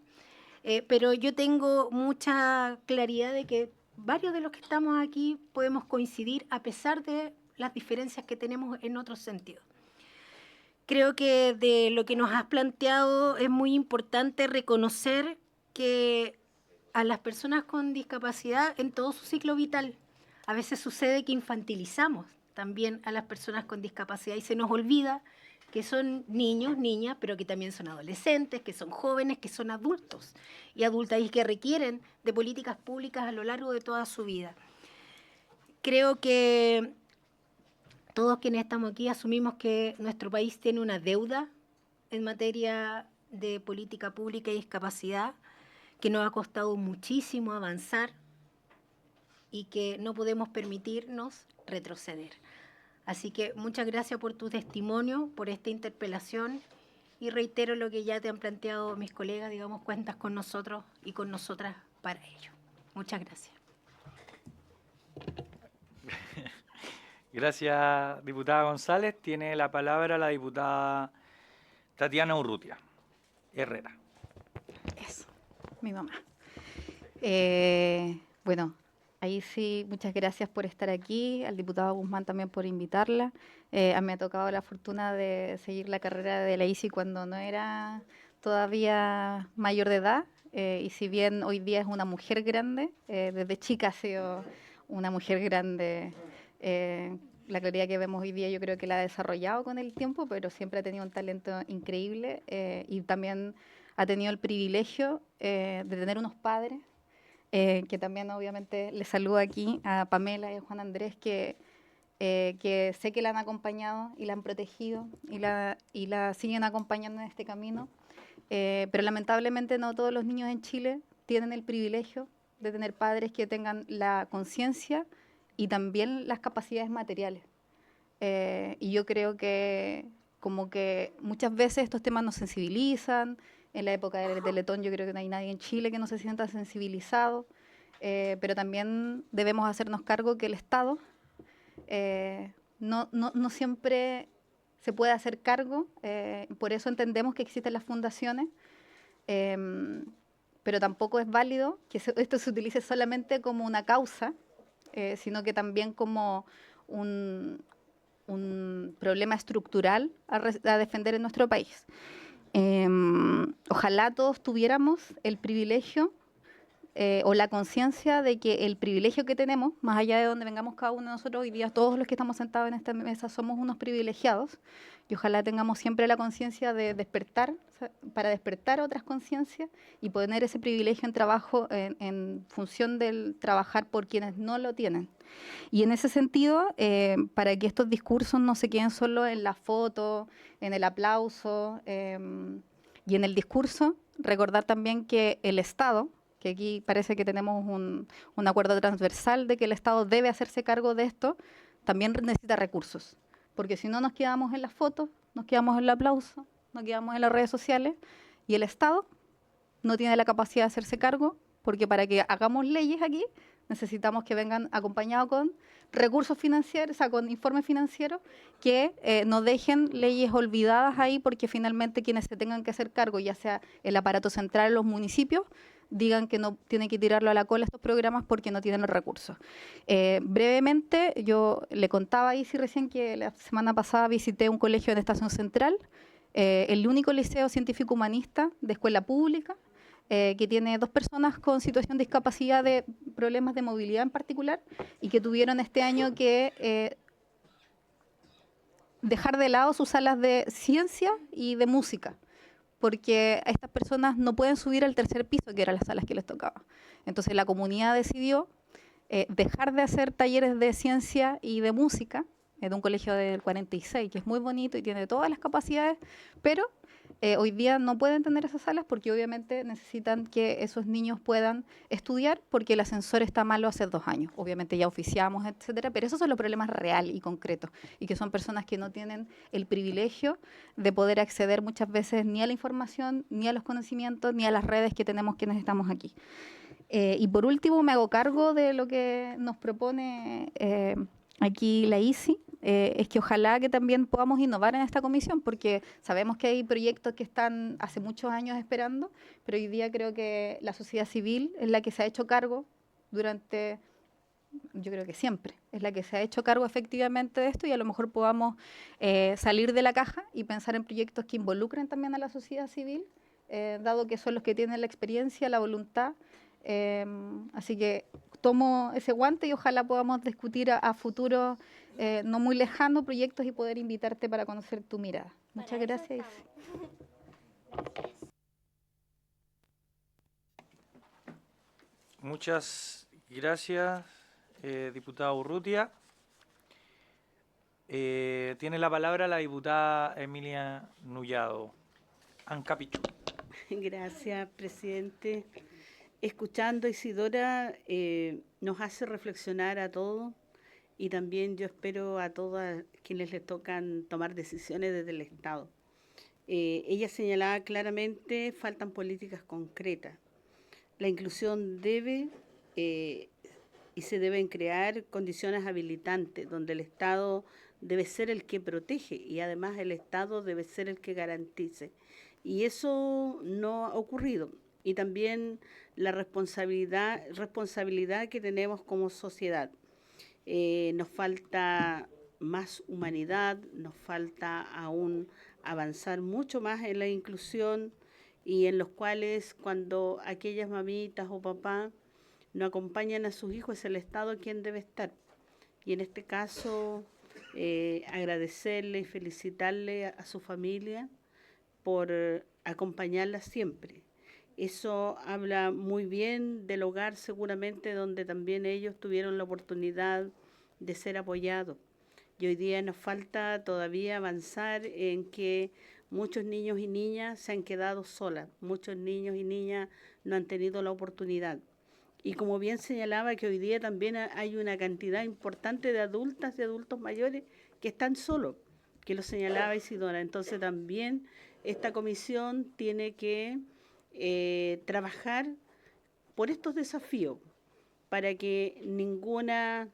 pero yo tengo mucha claridad de que varios de los que estamos aquí podemos coincidir a pesar de las diferencias que tenemos en otros sentidos. Creo que de lo que nos has planteado es muy importante reconocer que a las personas con discapacidad en todo su ciclo vital, a veces sucede que infantilizamos también a las personas con discapacidad y se nos olvida que son niños, niñas, pero que también son adolescentes, que son jóvenes, que son adultos y adultas y que requieren de políticas públicas a lo largo de toda su vida. Creo que todos quienes estamos aquí asumimos que nuestro país tiene una deuda en materia de política pública y discapacidad, que nos ha costado muchísimo avanzar y que no podemos permitirnos retroceder. Así que muchas gracias por tu testimonio, por esta interpelación y reitero lo que ya te han planteado mis colegas, digamos, cuentas con nosotros y con nosotras para ello. Muchas gracias. Gracias, diputada González. Tiene la palabra la diputada Tatiana Urrutia Herrera. Eso, mi mamá. Bueno, ahí sí, muchas gracias por estar aquí, al diputado Guzmán también por invitarla. A mí me ha tocado la fortuna de seguir la carrera de la ICI cuando no era todavía mayor de edad, y si bien hoy día es una mujer grande, desde chica ha sido una mujer grande. La claridad que vemos hoy día yo creo que la ha desarrollado con el tiempo, pero siempre ha tenido un talento increíble, y también ha tenido el privilegio de tener unos padres, que también obviamente les saludo aquí a Pamela y a Juan Andrés, que sé que la han acompañado y la han protegido y la siguen acompañando en este camino, pero lamentablemente no todos los niños en Chile tienen el privilegio de tener padres que tengan la conciencia y también las capacidades materiales. Y yo creo que como que muchas veces estos temas nos sensibilizan. En la época del Teletón yo creo que no hay nadie en Chile que no se sienta sensibilizado, pero también debemos hacernos cargo que el Estado no siempre se puede hacer cargo, por eso entendemos que existen las fundaciones, pero tampoco es válido que esto se utilice solamente como una causa, sino que también como un problema estructural a defender en nuestro país. Ojalá todos tuviéramos el privilegio o la conciencia de que el privilegio que tenemos, más allá de donde vengamos cada uno de nosotros, hoy día todos los que estamos sentados en esta mesa somos unos privilegiados, y ojalá tengamos siempre la conciencia de despertar, o sea, para despertar otras conciencias y poner ese privilegio en trabajo en función del trabajar por quienes no lo tienen. Y en ese sentido, para que estos discursos no se queden solo en la foto, en el aplauso y en el discurso, recordar también que el Estado, que aquí parece que tenemos un acuerdo transversal de que el Estado debe hacerse cargo de esto, también necesita recursos. Porque si no nos quedamos en las fotos, nos quedamos en el aplauso, nos quedamos en las redes sociales, y el Estado no tiene la capacidad de hacerse cargo, porque para que hagamos leyes aquí, necesitamos que vengan acompañados con recursos financieros, o sea, con informes financieros, que no dejen leyes olvidadas ahí, porque finalmente quienes se tengan que hacer cargo, ya sea el aparato central en los municipios, digan que no tienen que tirarlo a la cola estos programas porque no tienen los recursos. Brevemente, yo le contaba a Isi recién que la semana pasada visité un colegio en Estación Central, el único liceo científico humanista de escuela pública, que tiene 2 personas con situación de discapacidad de problemas de movilidad en particular, y que tuvieron este año que dejar de lado sus salas de ciencia y de música, porque estas personas no pueden subir al 3er piso, que eran las salas que les tocaba. Entonces la comunidad decidió dejar de hacer talleres de ciencia y de música, de un colegio del 46, que es muy bonito y tiene todas las capacidades, pero hoy día no pueden tener esas salas porque obviamente necesitan que esos niños puedan estudiar, porque el ascensor está malo hace 2 años. Obviamente ya oficiamos, etcétera, pero esos son los problemas reales y concretos, y que son personas que no tienen el privilegio de poder acceder muchas veces ni a la información, ni a los conocimientos, ni a las redes que tenemos quienes estamos aquí. Y por último, me hago cargo de lo que nos propone aquí la ICI, es que ojalá que también podamos innovar en esta comisión, porque sabemos que hay proyectos que están hace muchos años esperando, pero hoy día creo que la sociedad civil es la que se ha hecho cargo durante, yo creo que siempre, es la que se ha hecho cargo efectivamente de esto, y a lo mejor podamos salir de la caja y pensar en proyectos que involucren también a la sociedad civil, dado que son los que tienen la experiencia, la voluntad. Así que tomo ese guante y ojalá podamos discutir a futuro, no muy lejano, proyectos, y poder invitarte para conocer tu mirada. Muchas gracias. Muchas gracias, diputada Urrutia. Tiene la palabra la diputada Emilia Nullado. Ancapichu. Gracias, presidente. Escuchando a Isidora nos hace reflexionar a todos, y también yo espero a todas quienes les tocan tomar decisiones desde el Estado. Ella señalaba claramente, faltan políticas concretas. La inclusión debe y se deben crear condiciones habilitantes, donde el Estado debe ser el que protege y además el Estado debe ser el que garantice. Y eso no ha ocurrido. Y también la responsabilidad que tenemos como sociedad. Nos falta más humanidad, nos falta aún avanzar mucho más en la inclusión, y en los cuales cuando aquellas mamitas o papás no acompañan a sus hijos, es el Estado quien debe estar. Y en este caso, agradecerle y felicitarle a su familia por acompañarla siempre. Eso habla muy bien del hogar, seguramente, donde también ellos tuvieron la oportunidad de ser apoyados. Y hoy día nos falta todavía avanzar en que muchos niños y niñas se han quedado solas, muchos niños y niñas no han tenido la oportunidad. Y como bien señalaba, que hoy día también hay una cantidad importante de adultas y adultos mayores que están solos, que lo señalaba Isidora. Entonces también esta comisión tiene que trabajar por estos desafíos, para que ninguna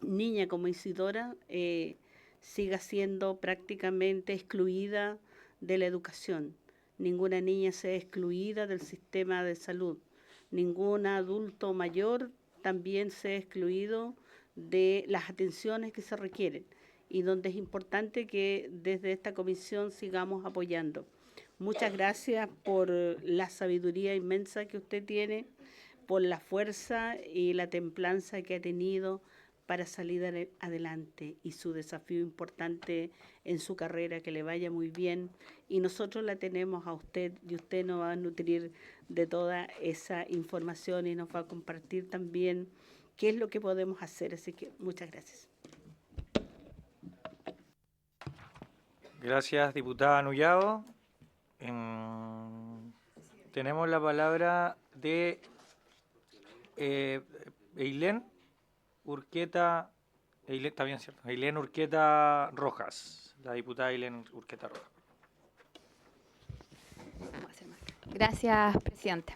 niña como Isidora siga siendo prácticamente excluida de la educación, ninguna niña sea excluida del sistema de salud, ningún adulto mayor también sea excluido de las atenciones que se requieren, y donde es importante que desde esta comisión sigamos apoyando. Muchas gracias por la sabiduría inmensa que usted tiene, por la fuerza y la templanza que ha tenido para salir adelante y su desafío importante en su carrera, que le vaya muy bien. Y nosotros la tenemos a usted y usted nos va a nutrir de toda esa información y nos va a compartir también qué es lo que podemos hacer. Así que muchas gracias. Gracias, diputada Nullado. Tenemos la palabra de Ailén Urqueta, está bien, ¿cierto? Ailén Urqueta Rojas, la diputada Ailén Urqueta Rojas. Gracias, presidente.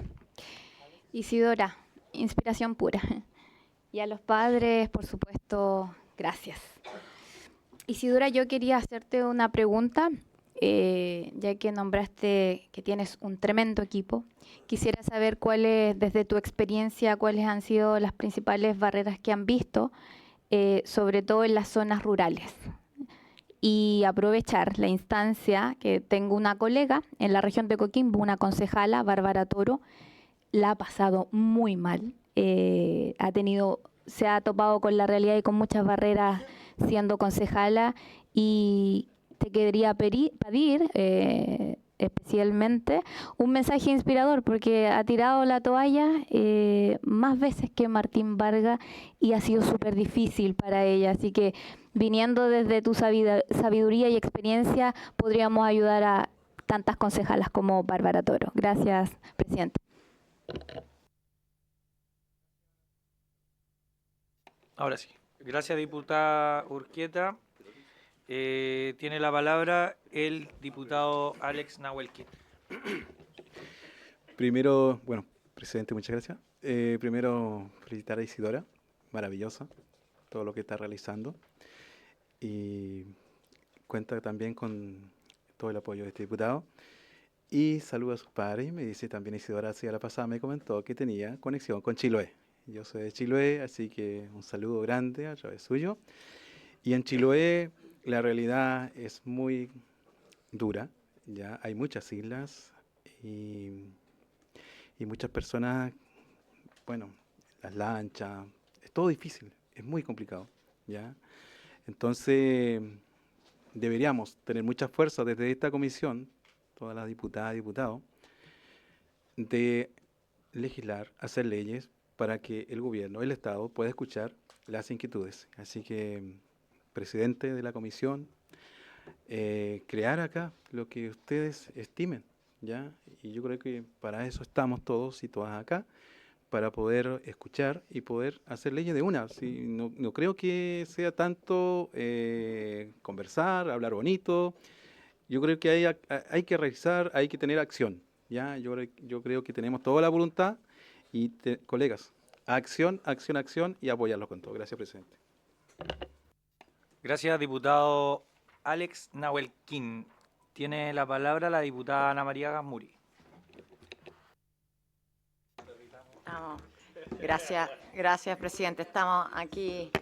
Isidora, inspiración pura. Y a los padres, por supuesto, gracias. Isidora, yo quería hacerte una pregunta, ya que nombraste que tienes un tremendo equipo. Quisiera saber desde tu experiencia, cuáles han sido las principales barreras que han visto, sobre todo en las zonas rurales. Y aprovechar la instancia que tengo una colega en la región de Coquimbo, una concejala, Bárbara Toro, la ha pasado muy mal. Se ha topado con la realidad y con muchas barreras siendo concejala, y te quería pedir especialmente un mensaje inspirador, porque ha tirado la toalla más veces que Martín Vargas y ha sido súper difícil para ella. Así que viniendo desde tu sabiduría y experiencia, podríamos ayudar a tantas concejalas como Bárbara Toro. Gracias, presidente. Ahora sí. Gracias, diputada Urquieta. Tiene la palabra el diputado Alex Nahuelquín. Primero, bueno, presidente, muchas gracias. Primero, felicitar a Isidora, maravillosa, todo lo que está realizando. Y cuenta también con todo el apoyo de este diputado. Y saluda a sus padres. Me dice también Isidora, hacia la pasada me comentó que tenía conexión con Chiloé. Yo soy de Chiloé, así que un saludo grande a través suyo. Y en Chiloé la realidad es muy dura, ya hay muchas islas y muchas personas, bueno, las lanchas, es todo difícil, es muy complicado, ya. Entonces deberíamos tener mucha fuerza desde esta comisión, todas las diputadas y diputados, de legislar, hacer leyes para que el gobierno, el Estado, pueda escuchar las inquietudes. Así que, presidente de la comisión, crear acá lo que ustedes estimen, ¿ya? Y yo creo que para eso estamos todos y todas acá, para poder escuchar y poder hacer leyes de una. ¿Sí? No creo que sea tanto conversar, hablar bonito. Yo creo que hay que realizar, hay que tener acción, ¿ya? Yo creo que tenemos toda la voluntad. Y colegas, acción, acción, acción y apoyarlos con todo. Gracias, presidente. Gracias, diputado Alex Nahuelquín. Tiene la palabra la diputada Ana María Gasmuri. Gracias, presidente. Estamos aquí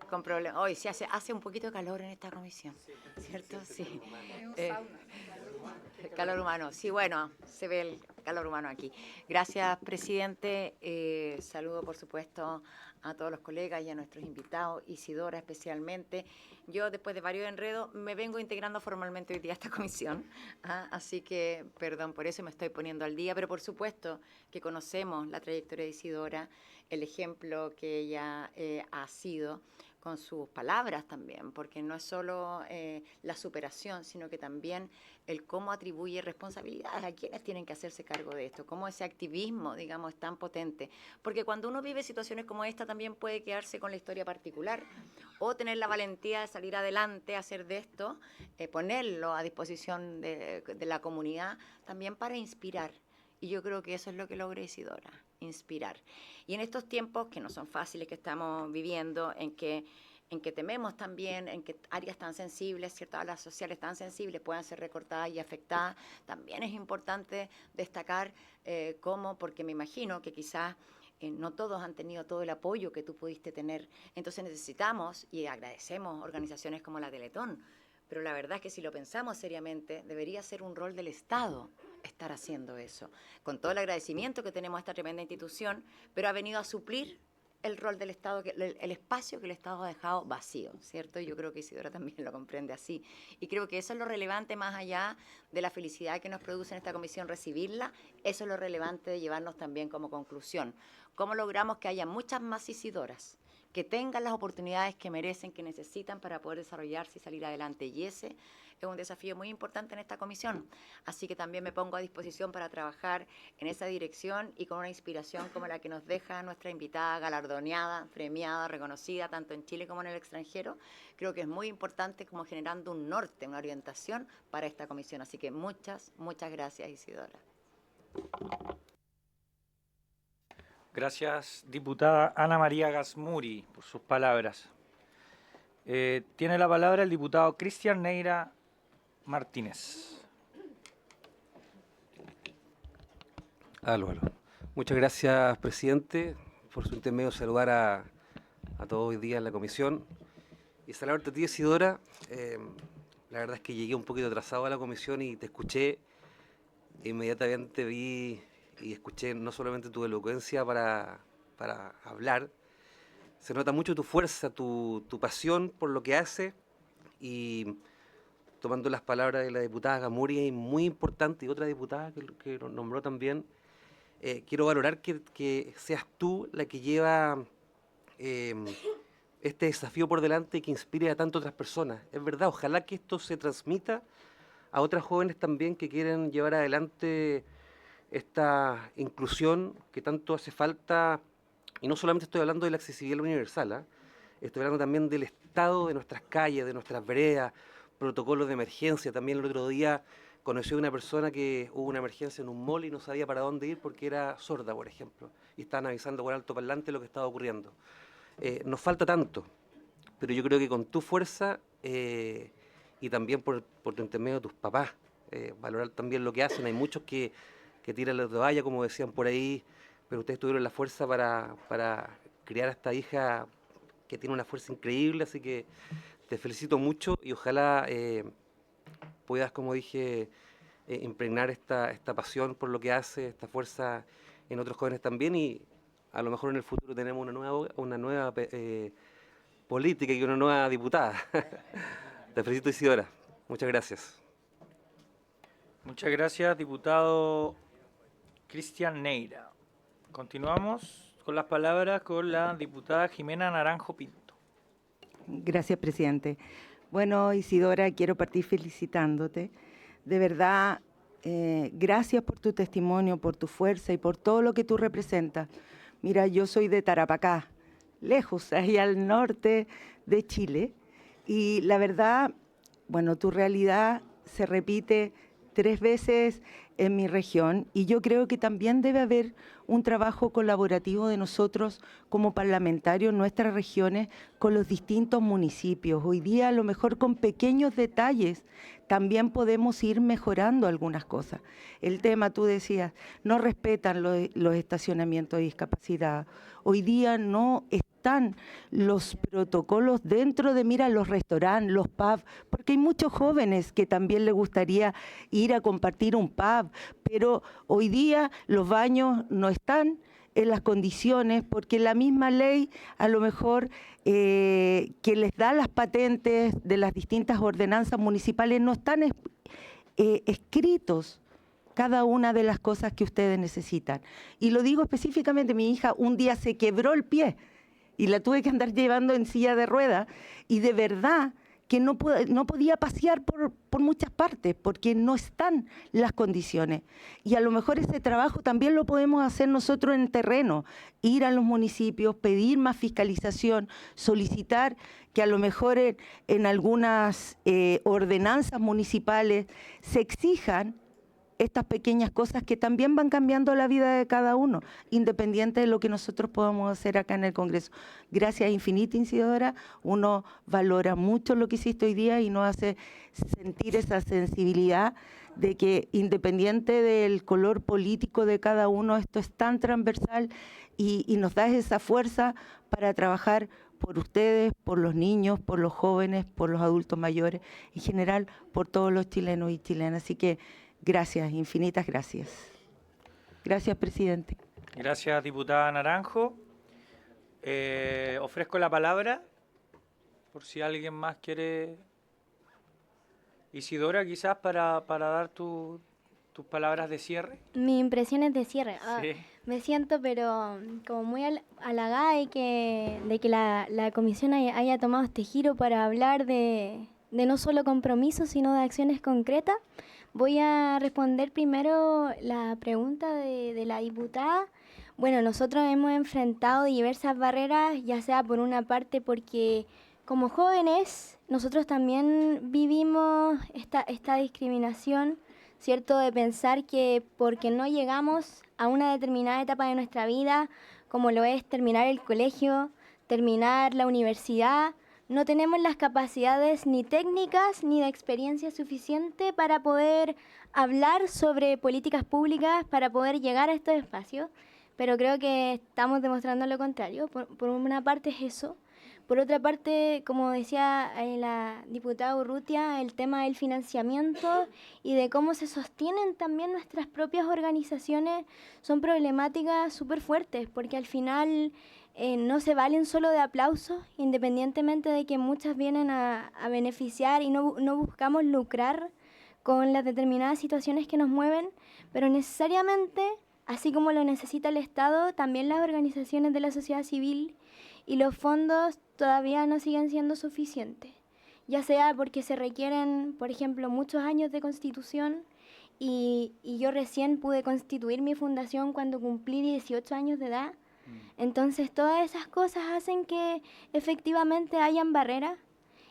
con problemas. Hoy sí hace un poquito de calor en esta comisión, ¿cierto? Sí. Calor humano. Sí, bueno, se ve el calor humano aquí. Gracias, presidente. Saludo, por supuesto, a todos los colegas y a nuestros invitados, Isidora especialmente. Yo, después de varios enredos, me vengo integrando formalmente hoy día a esta comisión, así que, perdón, por eso me estoy poniendo al día, pero por supuesto que conocemos la trayectoria de Isidora, el ejemplo que ella ha sido, con sus palabras también, porque no es solo la superación, sino que también el cómo atribuye responsabilidades a quienes tienen que hacerse cargo de esto, cómo ese activismo, digamos, es tan potente. Porque cuando uno vive situaciones como esta, también puede quedarse con la historia particular o tener la valentía de salir adelante, hacer de esto, ponerlo a disposición de la comunidad, también para inspirar. Y yo creo que eso es lo que logra Isidora, inspirar. Y en estos tiempos que no son fáciles que estamos viviendo, en que tememos también, en que áreas tan sensibles, ciertas áreas sociales tan sensibles puedan ser recortadas y afectadas, también es importante destacar cómo, porque me imagino que quizás no todos han tenido todo el apoyo que tú pudiste tener. Entonces necesitamos y agradecemos organizaciones como la Teletón, pero la verdad es que si lo pensamos seriamente, debería ser un rol del Estado estar haciendo eso. Con todo el agradecimiento que tenemos a esta tremenda institución, pero ha venido a suplir el rol del Estado, el espacio que el Estado ha dejado vacío, ¿cierto? Yo creo que Isidora también lo comprende así. Y creo que eso es lo relevante, más allá de la felicidad que nos produce en esta comisión recibirla, eso es lo relevante de llevarnos también como conclusión. ¿Cómo logramos que haya muchas más Isidoras, que tengan las oportunidades que merecen, que necesitan para poder desarrollarse y salir adelante? Y ese es un desafío muy importante en esta comisión. Así que también me pongo a disposición para trabajar en esa dirección y con una inspiración como la que nos deja nuestra invitada galardoneada, premiada, reconocida, tanto en Chile como en el extranjero. Creo que es muy importante como generando un norte, una orientación para esta comisión. Así que muchas, muchas gracias, Isidora. Gracias, diputada Ana María Gasmuri, por sus palabras. Tiene la palabra el diputado Cristian Neira Martínez. Aló. Muchas gracias, presidente, por su intermedio saludar a todos hoy día en la comisión. Y saludarte a ti, Isidora. La verdad es que llegué un poquito atrasado a la comisión y te escuché. Inmediatamente vi y escuché no solamente tu elocuencia para hablar, se nota mucho tu fuerza, tu pasión por lo que hace, y tomando las palabras de la diputada Gasmuri, muy importante, y otra diputada que lo nombró también, quiero valorar que seas tú la que lleva este desafío por delante y que inspire a tantas otras personas. Es verdad, ojalá que esto se transmita a otras jóvenes también que quieren llevar adelante esta inclusión que tanto hace falta. Y no solamente estoy hablando de la accesibilidad universal, estoy hablando también del estado de nuestras calles, de nuestras veredas, protocolos de emergencia. También el otro día conocí a una persona que hubo una emergencia en un mall y no sabía para dónde ir porque era sorda, por ejemplo, y estaban avisando por altoparlante lo que estaba ocurriendo. Nos falta tanto, pero yo creo que con tu fuerza y también por tu intermedio de tus papás, valorar también lo que hacen. Hay muchos que tiran la toalla, como decían por ahí, pero ustedes tuvieron la fuerza para criar a esta hija que tiene una fuerza increíble, así que te felicito mucho y ojalá puedas, como dije, impregnar esta pasión por lo que hace, esta fuerza en otros jóvenes también, y a lo mejor en el futuro tenemos una nueva política y una nueva diputada. Te felicito, Isidora. Muchas gracias. Muchas gracias, diputado Cristian Neira. Continuamos con las palabras con la diputada Jimena Naranjo Pinto. Gracias, presidente. Bueno, Isidora, quiero partir felicitándote. De verdad, gracias por tu testimonio, por tu fuerza y por todo lo que tú representas. Mira, yo soy de Tarapacá, lejos, ahí al norte de Chile, y la verdad, bueno, tu realidad se repite 3 veces en mi región, y yo creo que también debe haber un trabajo colaborativo de nosotros como parlamentarios en nuestras regiones con los distintos municipios. Hoy día, a lo mejor con pequeños detalles, también podemos ir mejorando algunas cosas. El tema, tú decías, no respetan los estacionamientos de discapacidad. Hoy día no están los protocolos dentro de, mira, los restaurantes, los pubs, porque hay muchos jóvenes que también les gustaría ir a compartir un pub, pero hoy día los baños no están en las condiciones, porque la misma ley a lo mejor que les da las patentes de las distintas ordenanzas municipales no están escritos cada una de las cosas que ustedes necesitan. Y lo digo específicamente, mi hija un día se quebró el pie y la tuve que andar llevando en silla de ruedas, y de verdad que no podía pasear por muchas partes porque no están las condiciones. Y a lo mejor ese trabajo también lo podemos hacer nosotros en terreno, ir a los municipios, pedir más fiscalización, solicitar que a lo mejor en algunas ordenanzas municipales se exijan estas pequeñas cosas que también van cambiando la vida de cada uno, independiente de lo que nosotros podamos hacer acá en el Congreso. Gracias infinita, Isidora. Uno valora mucho lo que hiciste hoy día y nos hace sentir esa sensibilidad de que, independiente del color político de cada uno, esto es tan transversal y nos da esa fuerza para trabajar por ustedes, por los niños, por los jóvenes, por los adultos mayores, en general por todos los chilenos y chilenas. Así que Gracias, infinitas gracias. Gracias, presidente. Gracias, diputada Naranjo. Ofrezco la palabra por si alguien más quiere. Isidora, quizás para dar tus palabras de cierre. Mi impresión es de cierre. Sí. Me siento pero como muy halagada de que la comisión haya tomado este giro para hablar de no solo compromisos, sino de acciones concretas. Voy a responder primero la pregunta de la diputada. Bueno, nosotros hemos enfrentado diversas barreras, ya sea por una parte porque como jóvenes nosotros también vivimos esta discriminación, ¿cierto? De pensar que porque no llegamos a una determinada etapa de nuestra vida, como lo es terminar el colegio, terminar la universidad, no tenemos las capacidades ni técnicas ni de experiencia suficiente para poder hablar sobre políticas públicas, para poder llegar a estos espacios, pero creo que estamos demostrando lo contrario. Por una parte es eso. Por otra parte, como decía la diputada Urrutia, el tema del financiamiento y de cómo se sostienen también nuestras propias organizaciones son problemáticas súper fuertes, porque al final no se valen solo de aplausos, independientemente de que muchas vienen a beneficiar y no buscamos lucrar con las determinadas situaciones que nos mueven, pero necesariamente, así como lo necesita el Estado, también las organizaciones de la sociedad civil y los fondos todavía no siguen siendo suficientes, ya sea porque se requieren, por ejemplo, muchos años de constitución y yo recién pude constituir mi fundación cuando cumplí 18 años de edad. Entonces todas esas cosas hacen que efectivamente hayan barreras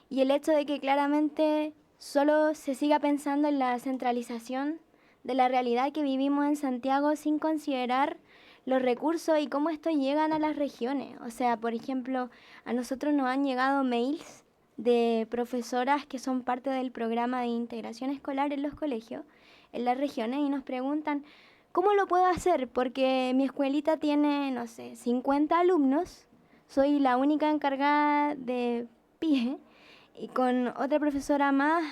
y el hecho de que claramente solo se siga pensando en la centralización de la realidad que vivimos en Santiago sin considerar los recursos y cómo estos llegan a las regiones. O sea, por ejemplo, a nosotros nos han llegado mails de profesoras que son parte del programa de integración escolar en los colegios, en las regiones, y nos preguntan, ¿cómo lo puedo hacer? Porque mi escuelita tiene, no sé, 50 alumnos, soy la única encargada de PIE, y con otra profesora más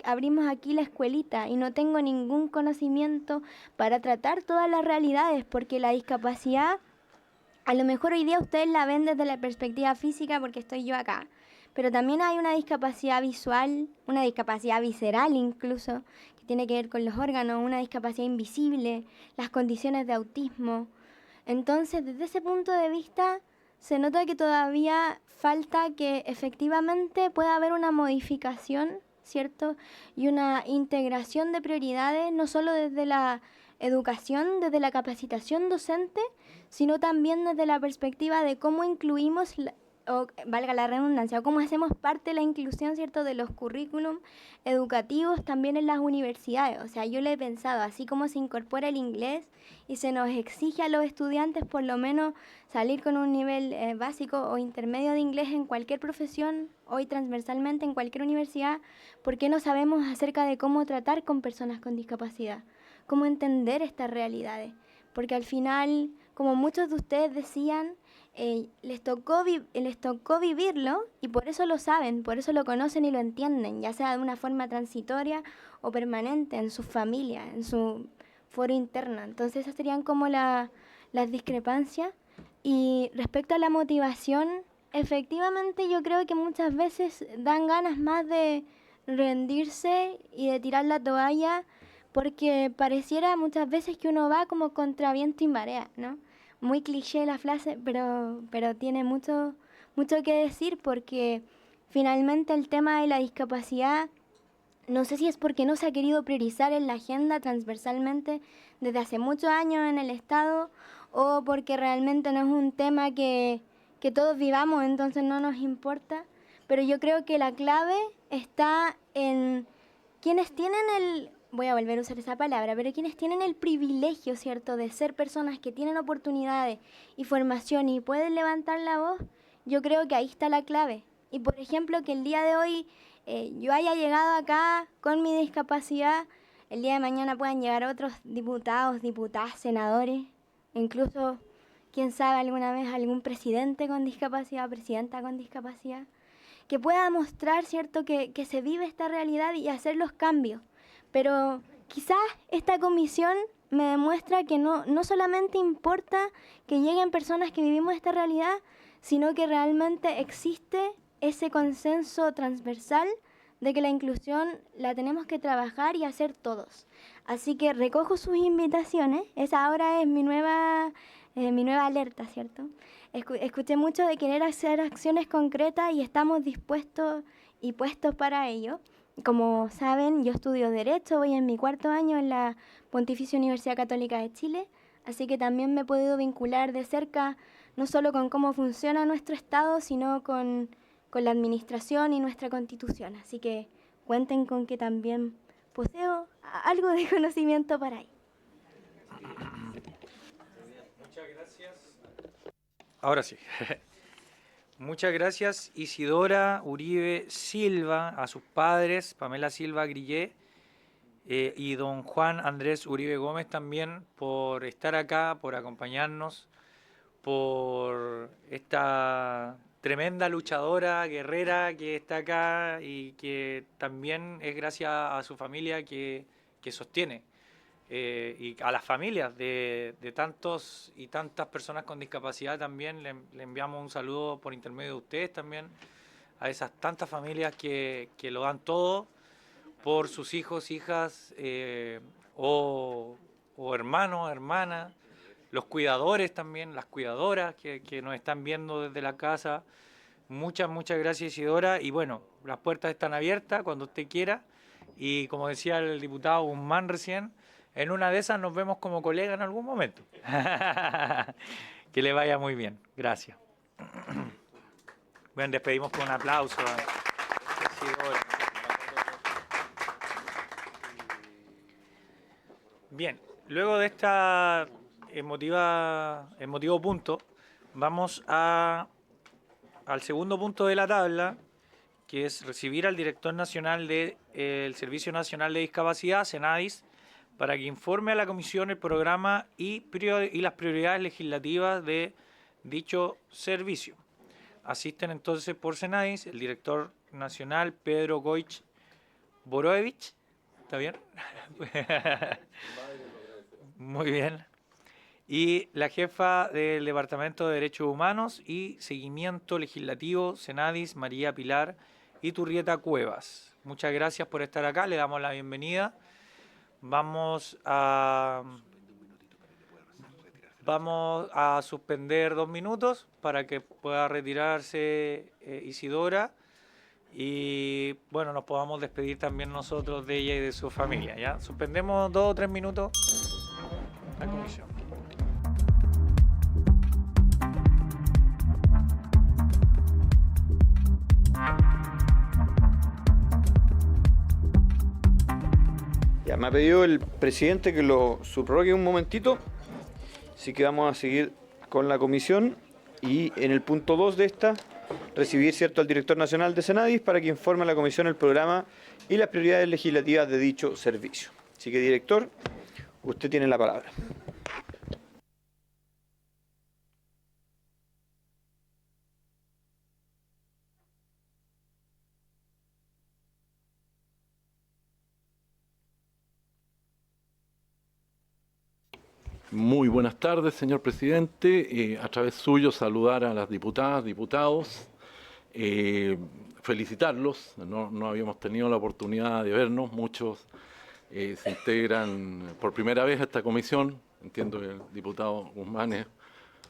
abrimos aquí la escuelita y no tengo ningún conocimiento para tratar todas las realidades, porque la discapacidad, a lo mejor hoy día ustedes la ven desde la perspectiva física porque estoy yo acá, pero también hay una discapacidad visual, una discapacidad visceral incluso, que tiene que ver con los órganos, una discapacidad invisible, las condiciones de autismo. Entonces, desde ese punto de vista, se nota que todavía falta que efectivamente pueda haber una modificación, ¿cierto? Y una integración de prioridades, no solo desde la educación, desde la capacitación docente, sino también desde la perspectiva de cómo incluimos, o valga la redundancia, o cómo hacemos parte de la inclusión, ¿cierto?, de los currículum educativos también en las universidades. O sea, yo le he pensado, así como se incorpora el inglés y se nos exige a los estudiantes por lo menos salir con un nivel básico o intermedio de inglés en cualquier profesión, hoy transversalmente en cualquier universidad, ¿por qué no sabemos acerca de cómo tratar con personas con discapacidad? ¿Cómo entender estas realidades? Porque al final, como muchos de ustedes decían, les tocó vivirlo y por eso lo saben, por eso lo conocen y lo entienden, ya sea de una forma transitoria o permanente en su familia, en su foro interno. Entonces esas serían como las discrepancias. Y respecto a la motivación, efectivamente yo creo que muchas veces dan ganas más de rendirse y de tirar la toalla, porque pareciera muchas veces que uno va como contra viento y marea, ¿no? Muy cliché la frase, pero tiene mucho que decir, porque finalmente el tema de la discapacidad, no sé si es porque no se ha querido priorizar en la agenda transversalmente desde hace muchos años en el Estado, o porque realmente no es un tema que todos vivamos, entonces no nos importa. Pero yo creo que la clave está en quienes tienen voy a volver a usar esa palabra, pero quienes tienen el privilegio, ¿cierto?, de ser personas que tienen oportunidades y formación y pueden levantar la voz, yo creo que ahí está la clave. Y por ejemplo, que el día de hoy yo haya llegado acá con mi discapacidad, el día de mañana puedan llegar otros diputados, diputadas, senadores, incluso, quién sabe, alguna vez algún presidente con discapacidad, presidenta con discapacidad, que pueda mostrar, ¿cierto?, que se vive esta realidad y hacer los cambios. Pero quizás esta comisión me demuestra que no solamente importa que lleguen personas que vivimos esta realidad, sino que realmente existe ese consenso transversal de que la inclusión la tenemos que trabajar y hacer todos. Así que recojo sus invitaciones, esa ahora es mi nueva alerta, ¿cierto? Escuché mucho de querer hacer acciones concretas y estamos dispuestos y puestos para ello. Como saben, yo estudio Derecho, voy en mi 4º año en la Pontificia Universidad Católica de Chile, así que también me he podido vincular de cerca, no solo con cómo funciona nuestro Estado, sino con la administración y nuestra Constitución. Así que cuenten con que también poseo algo de conocimiento para ahí. Muchas gracias. Ahora sí. Muchas gracias Isidora Uribe Silva, a sus padres, Pamela Silva Grillé y don Juan Andrés Uribe Gómez también, por estar acá, por acompañarnos, por esta tremenda luchadora, guerrera que está acá y que también es gracias a su familia que sostiene. Y a las familias de tantos y tantas personas con discapacidad también le enviamos un saludo por intermedio de ustedes también a esas tantas familias que lo dan todo por sus hijos, hijas o hermanos, hermanas, los cuidadores también, las cuidadoras que nos están viendo desde la casa. Muchas gracias Isidora, y bueno, las puertas están abiertas cuando usted quiera, y como decía el diputado Guzmán recién, en una de esas nos vemos como colegas en algún momento. Que le vaya muy bien. Gracias. Bueno, despedimos con un aplauso a Isidora. Bien, luego de esta emotivo punto, vamos al segundo punto de la tabla, que es recibir al director nacional del Servicio Nacional de Discapacidad, Senadis, para que informe a la Comisión el programa y las prioridades legislativas de dicho servicio. Asisten entonces por Senadis el director nacional Pedro Goich Boroevich. ¿Está bien? Muy bien. Y la jefa del Departamento de Derechos Humanos y Seguimiento Legislativo, Senadis, María Pilar Iturrieta Cuevas. Muchas gracias por estar acá, le damos la bienvenida. Vamos a suspender 2 minutos para que pueda retirarse Isidora y bueno, nos podamos despedir también nosotros de ella y de su familia. ¿Ya? Suspendemos 2 o 3 minutos la comisión. Ya me ha pedido el presidente que lo subrogue un momentito, así que vamos a seguir con la comisión y en el punto 2 de esta, recibir al director nacional de Senadis para que informe a la comisión el programa y las prioridades legislativas de dicho servicio. Así que, director, usted tiene la palabra. Muy buenas tardes, señor presidente. A través suyo saludar a las diputadas, diputados, felicitarlos. No habíamos tenido la oportunidad de vernos. Muchos se integran por primera vez a esta comisión. Entiendo que el diputado Guzmán es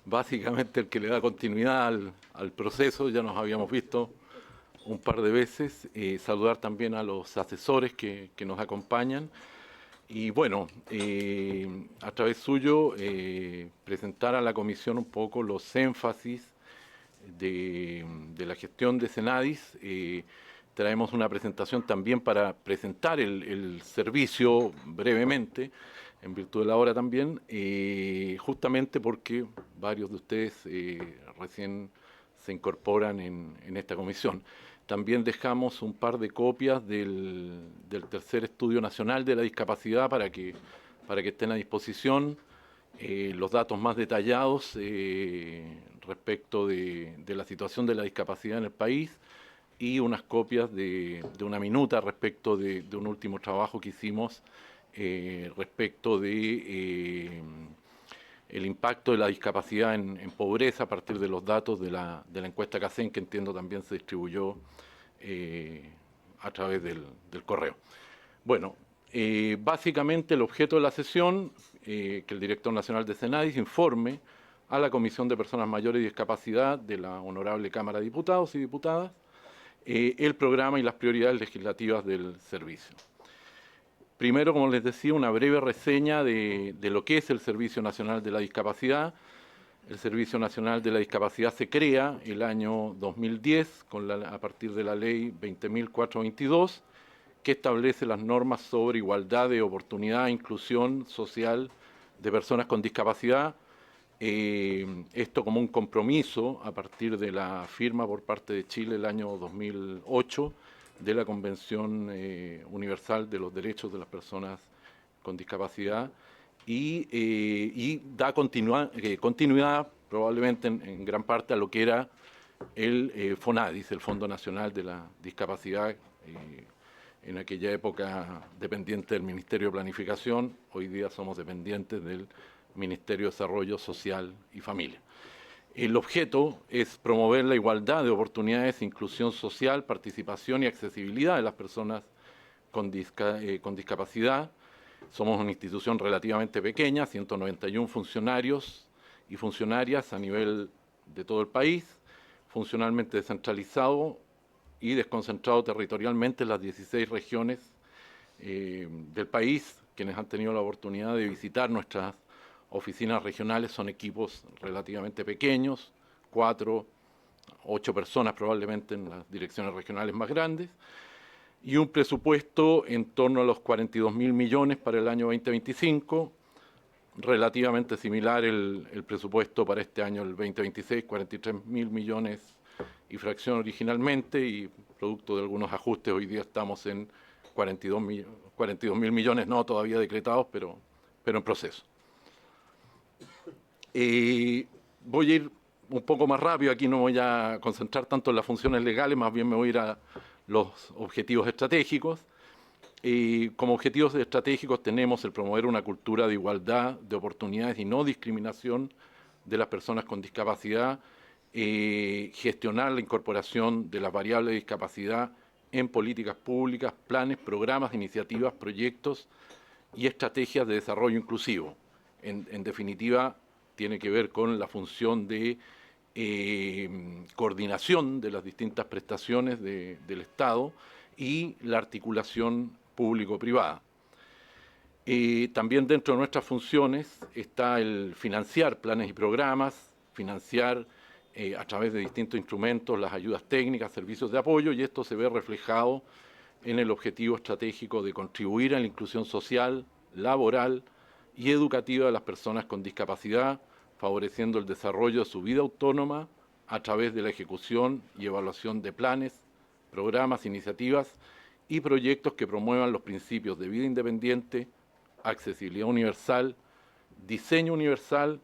básicamente el que le da continuidad al proceso. Ya nos habíamos visto un par de veces. Saludar también a los asesores que nos acompañan. Y bueno, a través suyo presentar a la comisión un poco los énfasis de la gestión de Senadis. Traemos una presentación también para presentar el servicio brevemente, en virtud de la hora también, justamente porque varios de ustedes recién se incorporan en esta comisión. También dejamos un par de copias del tercer estudio nacional de la discapacidad para que estén a disposición los datos más detallados respecto de la situación de la discapacidad en el país y unas copias de una minuta respecto de un último trabajo que hicimos respecto de el impacto de la discapacidad en pobreza a partir de los datos de la encuesta CACEN, que entiendo también se distribuyó a través del correo. Bueno, básicamente el objeto de la sesión, que el director nacional de Senadis informe a la Comisión de Personas Mayores y Discapacidad de la Honorable Cámara de Diputados y Diputadas el programa y las prioridades legislativas del servicio. Primero, como les decía, una breve reseña de lo que es el Servicio Nacional de la Discapacidad. El Servicio Nacional de la Discapacidad se crea el año 2010 a partir de la Ley 20.422, que establece las normas sobre igualdad de oportunidad e inclusión social de personas con discapacidad. Esto como un compromiso a partir de la firma por parte de Chile el año 2008 de la Convención Universal de los Derechos de las Personas con Discapacidad y da continuidad probablemente en gran parte a lo que era el FONADIS, el Fondo Nacional de la Discapacidad, en aquella época dependiente del Ministerio de Planificación, hoy día somos dependientes del Ministerio de Desarrollo Social y Familia. El objeto es promover la igualdad de oportunidades, inclusión social, participación y accesibilidad de las personas con discapacidad. Somos una institución relativamente pequeña, 191 funcionarios y funcionarias a nivel de todo el país, funcionalmente descentralizado y desconcentrado territorialmente en las 16 regiones del país. Quienes han tenido la oportunidad de visitar nuestras oficinas regionales son equipos relativamente pequeños, 4, 8 personas probablemente en las direcciones regionales más grandes, y un presupuesto en torno a los 42.000 millones para el año 2025, relativamente similar el presupuesto para este año, el 2026, 43.000 millones y fracción originalmente, y producto de algunos ajustes hoy día estamos en 42.000 millones, no todavía decretados, pero en proceso. Voy a ir un poco más rápido, aquí no voy a concentrar tanto en las funciones legales, más bien me voy a ir a los objetivos estratégicos. Como objetivos estratégicos tenemos el promover una cultura de igualdad de oportunidades y no discriminación de las personas con discapacidad, gestionar la incorporación de las variables de discapacidad en políticas públicas, planes, programas, iniciativas, proyectos y estrategias de desarrollo inclusivo. En definitiva, tiene que ver con la función de coordinación de las distintas prestaciones del Estado y la articulación público-privada. También dentro de nuestras funciones está el financiar planes y programas, financiar a través de distintos instrumentos las ayudas técnicas, servicios de apoyo, y esto se ve reflejado en el objetivo estratégico de contribuir a la inclusión social, laboral y educativa de las personas con discapacidad, favoreciendo el desarrollo de su vida autónoma a través de la ejecución y evaluación de planes, programas, iniciativas y proyectos que promuevan los principios de vida independiente, accesibilidad universal, diseño universal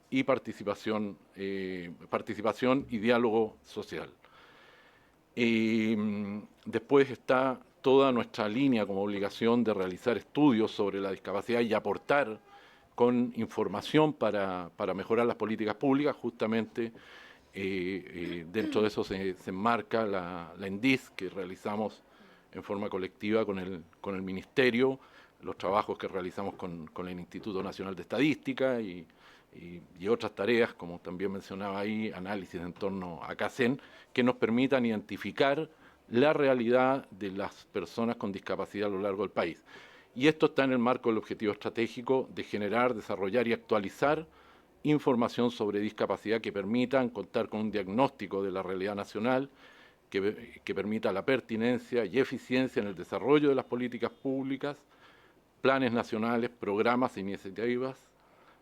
y participación y diálogo social. Después está toda nuestra línea como obligación de realizar estudios sobre la discapacidad y aportar con información para mejorar las políticas públicas. Justamente dentro de eso se enmarca la ENDIS que realizamos en forma colectiva con el Ministerio, los trabajos que realizamos con el Instituto Nacional de Estadística y otras tareas, como también mencionaba ahí, análisis en torno a CACEN, que nos permitan identificar la realidad de las personas con discapacidad a lo largo del país. Y esto está en el marco del objetivo estratégico de generar, desarrollar y actualizar información sobre discapacidad que permitan contar con un diagnóstico de la realidad nacional, que permita la pertinencia y eficiencia en el desarrollo de las políticas públicas, planes nacionales, programas e iniciativas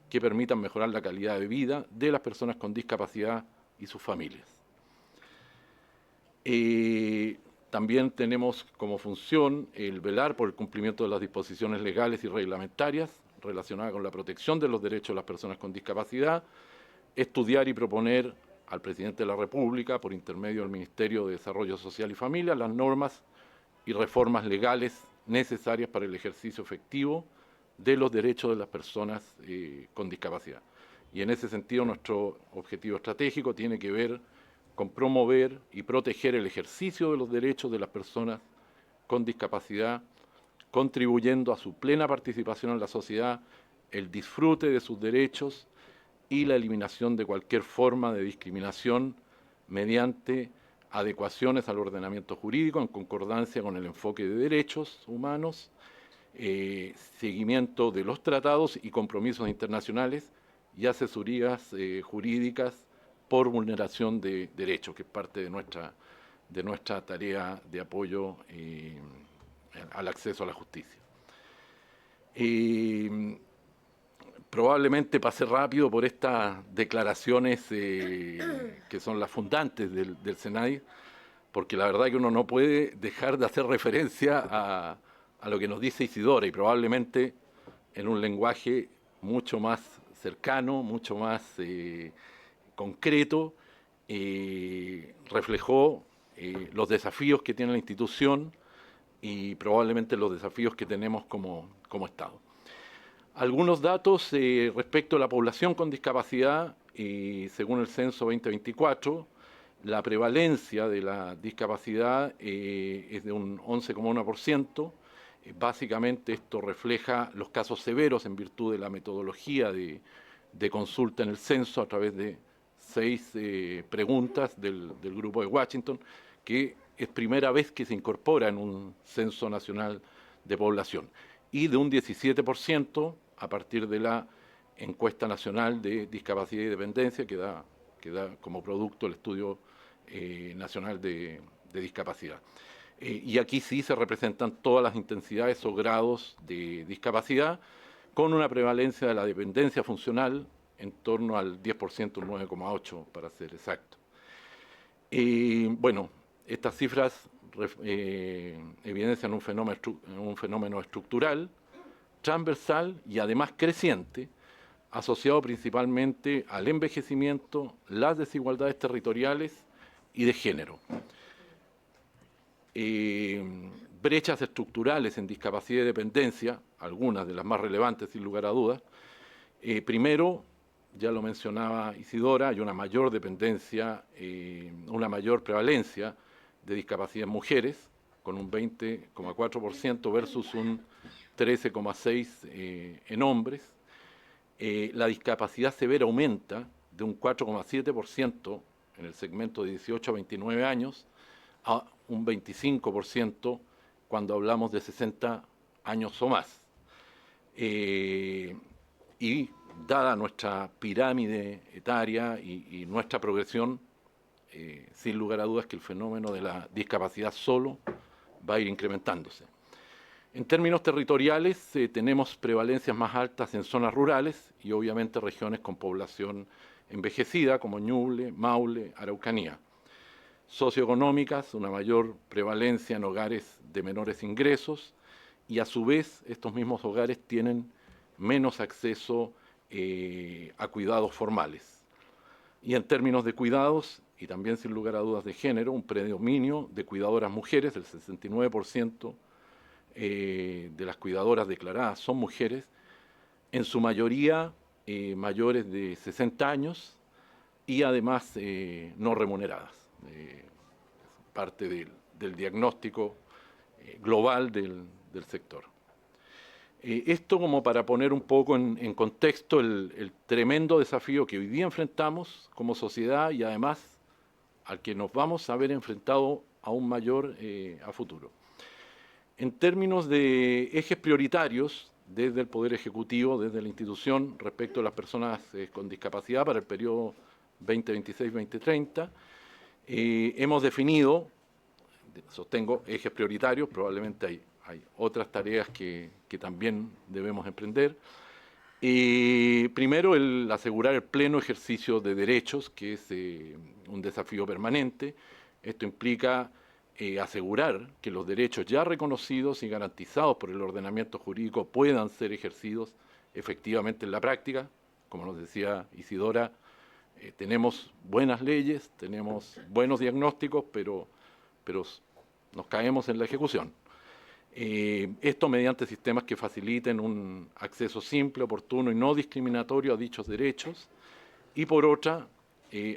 que permitan mejorar la calidad de vida de las personas con discapacidad y sus familias. También tenemos como función el velar por el cumplimiento de las disposiciones legales y reglamentarias relacionadas con la protección de los derechos de las personas con discapacidad, estudiar y proponer al Presidente de la República, por intermedio del Ministerio de Desarrollo Social y Familia, las normas y reformas legales necesarias para el ejercicio efectivo de los derechos de las personas con discapacidad. Y en ese sentido nuestro objetivo estratégico tiene que ver con promover y proteger el ejercicio de los derechos de las personas con discapacidad, contribuyendo a su plena participación en la sociedad, el disfrute de sus derechos y la eliminación de cualquier forma de discriminación mediante adecuaciones al ordenamiento jurídico en concordancia con el enfoque de derechos humanos, seguimiento de los tratados y compromisos internacionales y asesorías jurídicas por vulneración de derechos, que es parte de nuestra tarea de apoyo al acceso a la justicia. Probablemente pasé rápido por estas declaraciones que son las fundantes del SENADIS, porque la verdad que uno no puede dejar de hacer referencia a lo que nos dice Isidora, y probablemente en un lenguaje mucho más cercano, mucho más concreto, reflejó los desafíos que tiene la institución y probablemente los desafíos que tenemos como Estado. Algunos datos respecto a la población con discapacidad, según el censo 2024, la prevalencia de la discapacidad es de un 11,1%. Básicamente esto refleja los casos severos en virtud de la metodología de consulta en el censo a través de 6 preguntas del Grupo de Washington, que es primera vez que se incorpora en un censo nacional de población, y de un 17% a partir de la encuesta nacional de discapacidad y dependencia que da como producto el estudio nacional de discapacidad. Y aquí sí se representan todas las intensidades o grados de discapacidad, con una prevalencia de la dependencia funcional en torno al 10%, un 9,8% para ser exacto. Bueno, estas cifras evidencian un fenómeno estructural, transversal y además creciente, asociado principalmente al envejecimiento, las desigualdades territoriales y de género. Brechas estructurales en discapacidad y dependencia, algunas de las más relevantes sin lugar a dudas. Primero, ya lo mencionaba Isidora, hay una mayor dependencia, una mayor prevalencia de discapacidad en mujeres, con un 20,4% versus un 13,6% en hombres. La discapacidad severa aumenta de un 4,7% en el segmento de 18 a 29 años a un 25% cuando hablamos de 60 años o más. Y dada nuestra pirámide etaria y nuestra progresión, sin lugar a dudas que el fenómeno de la discapacidad solo va a ir incrementándose. En términos territoriales, tenemos prevalencias más altas en zonas rurales y obviamente regiones con población envejecida como Ñuble, Maule, Araucanía. Socioeconómicas, una mayor prevalencia en hogares de menores ingresos y a su vez estos mismos hogares tienen menos acceso a cuidados formales. Y en términos de cuidados, y también sin lugar a dudas de género, un predominio de cuidadoras mujeres, el 69% de las cuidadoras declaradas son mujeres, en su mayoría mayores de 60 años y además no remuneradas. Parte del diagnóstico global del sector. Esto como para poner un poco en contexto el tremendo desafío que hoy día enfrentamos como sociedad y además al que nos vamos a ver enfrentado aún mayor a futuro. En términos de ejes prioritarios, desde el Poder Ejecutivo, desde la institución, respecto a las personas con discapacidad para el periodo 2026-2030, hemos definido, sostengo, ejes prioritarios, probablemente hay otras tareas que también debemos emprender. Primero, el asegurar el pleno ejercicio de derechos, que es un desafío permanente. Esto implica asegurar que los derechos ya reconocidos y garantizados por el ordenamiento jurídico puedan ser ejercidos efectivamente en la práctica. Como nos decía Isidora, tenemos buenas leyes, tenemos buenos diagnósticos, pero nos caemos en la ejecución. Esto mediante sistemas que faciliten un acceso simple, oportuno y no discriminatorio a dichos derechos, y por otra,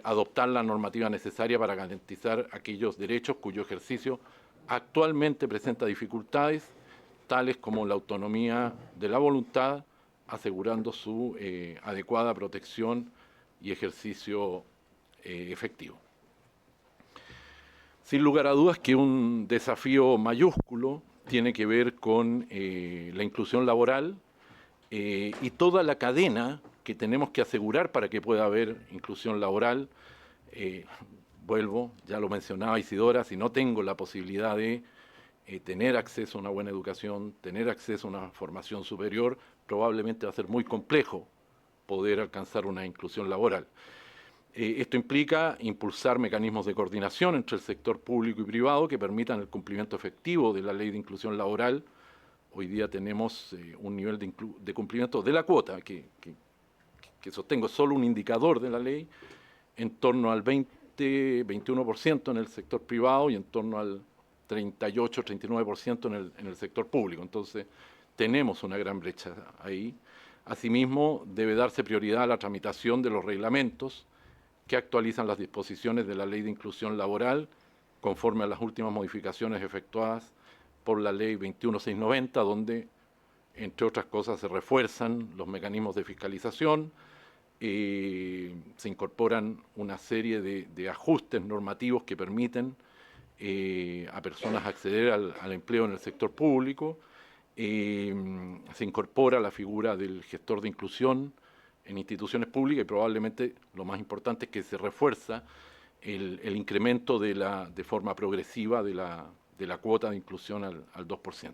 adoptar la normativa necesaria para garantizar aquellos derechos cuyo ejercicio actualmente presenta dificultades, tales como la autonomía de la voluntad, asegurando su adecuada protección y ejercicio efectivo. Sin lugar a dudas que un desafío mayúsculo tiene que ver con la inclusión laboral y toda la cadena que tenemos que asegurar para que pueda haber inclusión laboral. Vuelvo, ya lo mencionaba Isidora, si no tengo la posibilidad de tener acceso a una buena educación, tener acceso a una formación superior, probablemente va a ser muy complejo poder alcanzar una inclusión laboral. Esto implica impulsar mecanismos de coordinación entre el sector público y privado que permitan el cumplimiento efectivo de la Ley de Inclusión Laboral. Hoy día tenemos un nivel de cumplimiento de la cuota, que sostengo solo un indicador de la ley, en torno al 20-21% en el sector privado y en torno al 38-39% en el sector público. Entonces, tenemos una gran brecha ahí. Asimismo, debe darse prioridad a la tramitación de los reglamentos que actualizan las disposiciones de la Ley de Inclusión Laboral conforme a las últimas modificaciones efectuadas por la Ley 21690, donde, entre otras cosas, se refuerzan los mecanismos de fiscalización, se incorporan una serie de ajustes normativos que permiten a personas acceder al empleo en el sector público, se incorpora la figura del gestor de inclusión en instituciones públicas y probablemente lo más importante es que se refuerza el incremento de forma progresiva de la cuota de inclusión al 2%.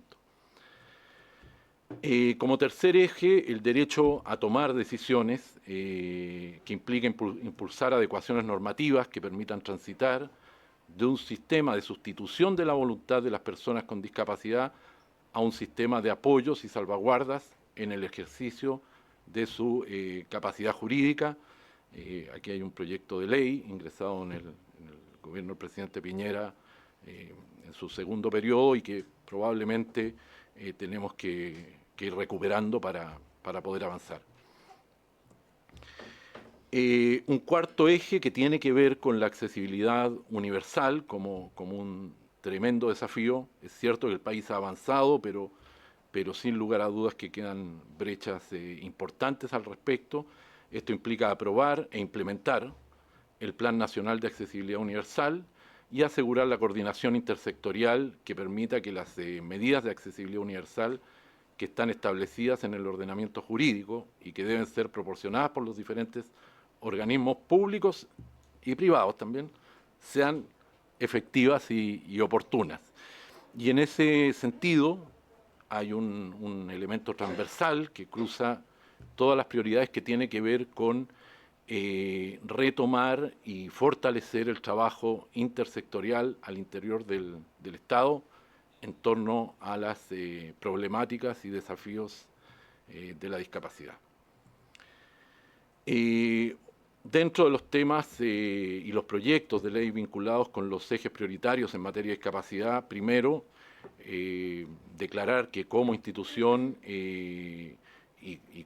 Como tercer eje, el derecho a tomar decisiones que implica impulsar adecuaciones normativas que permitan transitar de un sistema de sustitución de la voluntad de las personas con discapacidad a un sistema de apoyos y salvaguardas en el ejercicio de su capacidad jurídica. Aquí hay un proyecto de ley ingresado en el gobierno del presidente Piñera en su segundo periodo y que probablemente tenemos que ir recuperando para poder avanzar. Un cuarto eje que tiene que ver con la accesibilidad universal como un tremendo desafío. Es cierto que el país ha avanzado, pero sin lugar a dudas que quedan brechas importantes al respecto. Esto implica aprobar e implementar el Plan Nacional de Accesibilidad Universal y asegurar la coordinación intersectorial que permita que las medidas de accesibilidad universal que están establecidas en el ordenamiento jurídico y que deben ser proporcionadas por los diferentes organismos públicos y privados también, sean efectivas y oportunas. Y en ese sentido hay un elemento transversal que cruza todas las prioridades que tiene que ver con retomar y fortalecer el trabajo intersectorial al interior del Estado en torno a las problemáticas y desafíos de la discapacidad. Dentro de los temas y los proyectos de ley vinculados con los ejes prioritarios en materia de discapacidad, primero, declarar que como institución y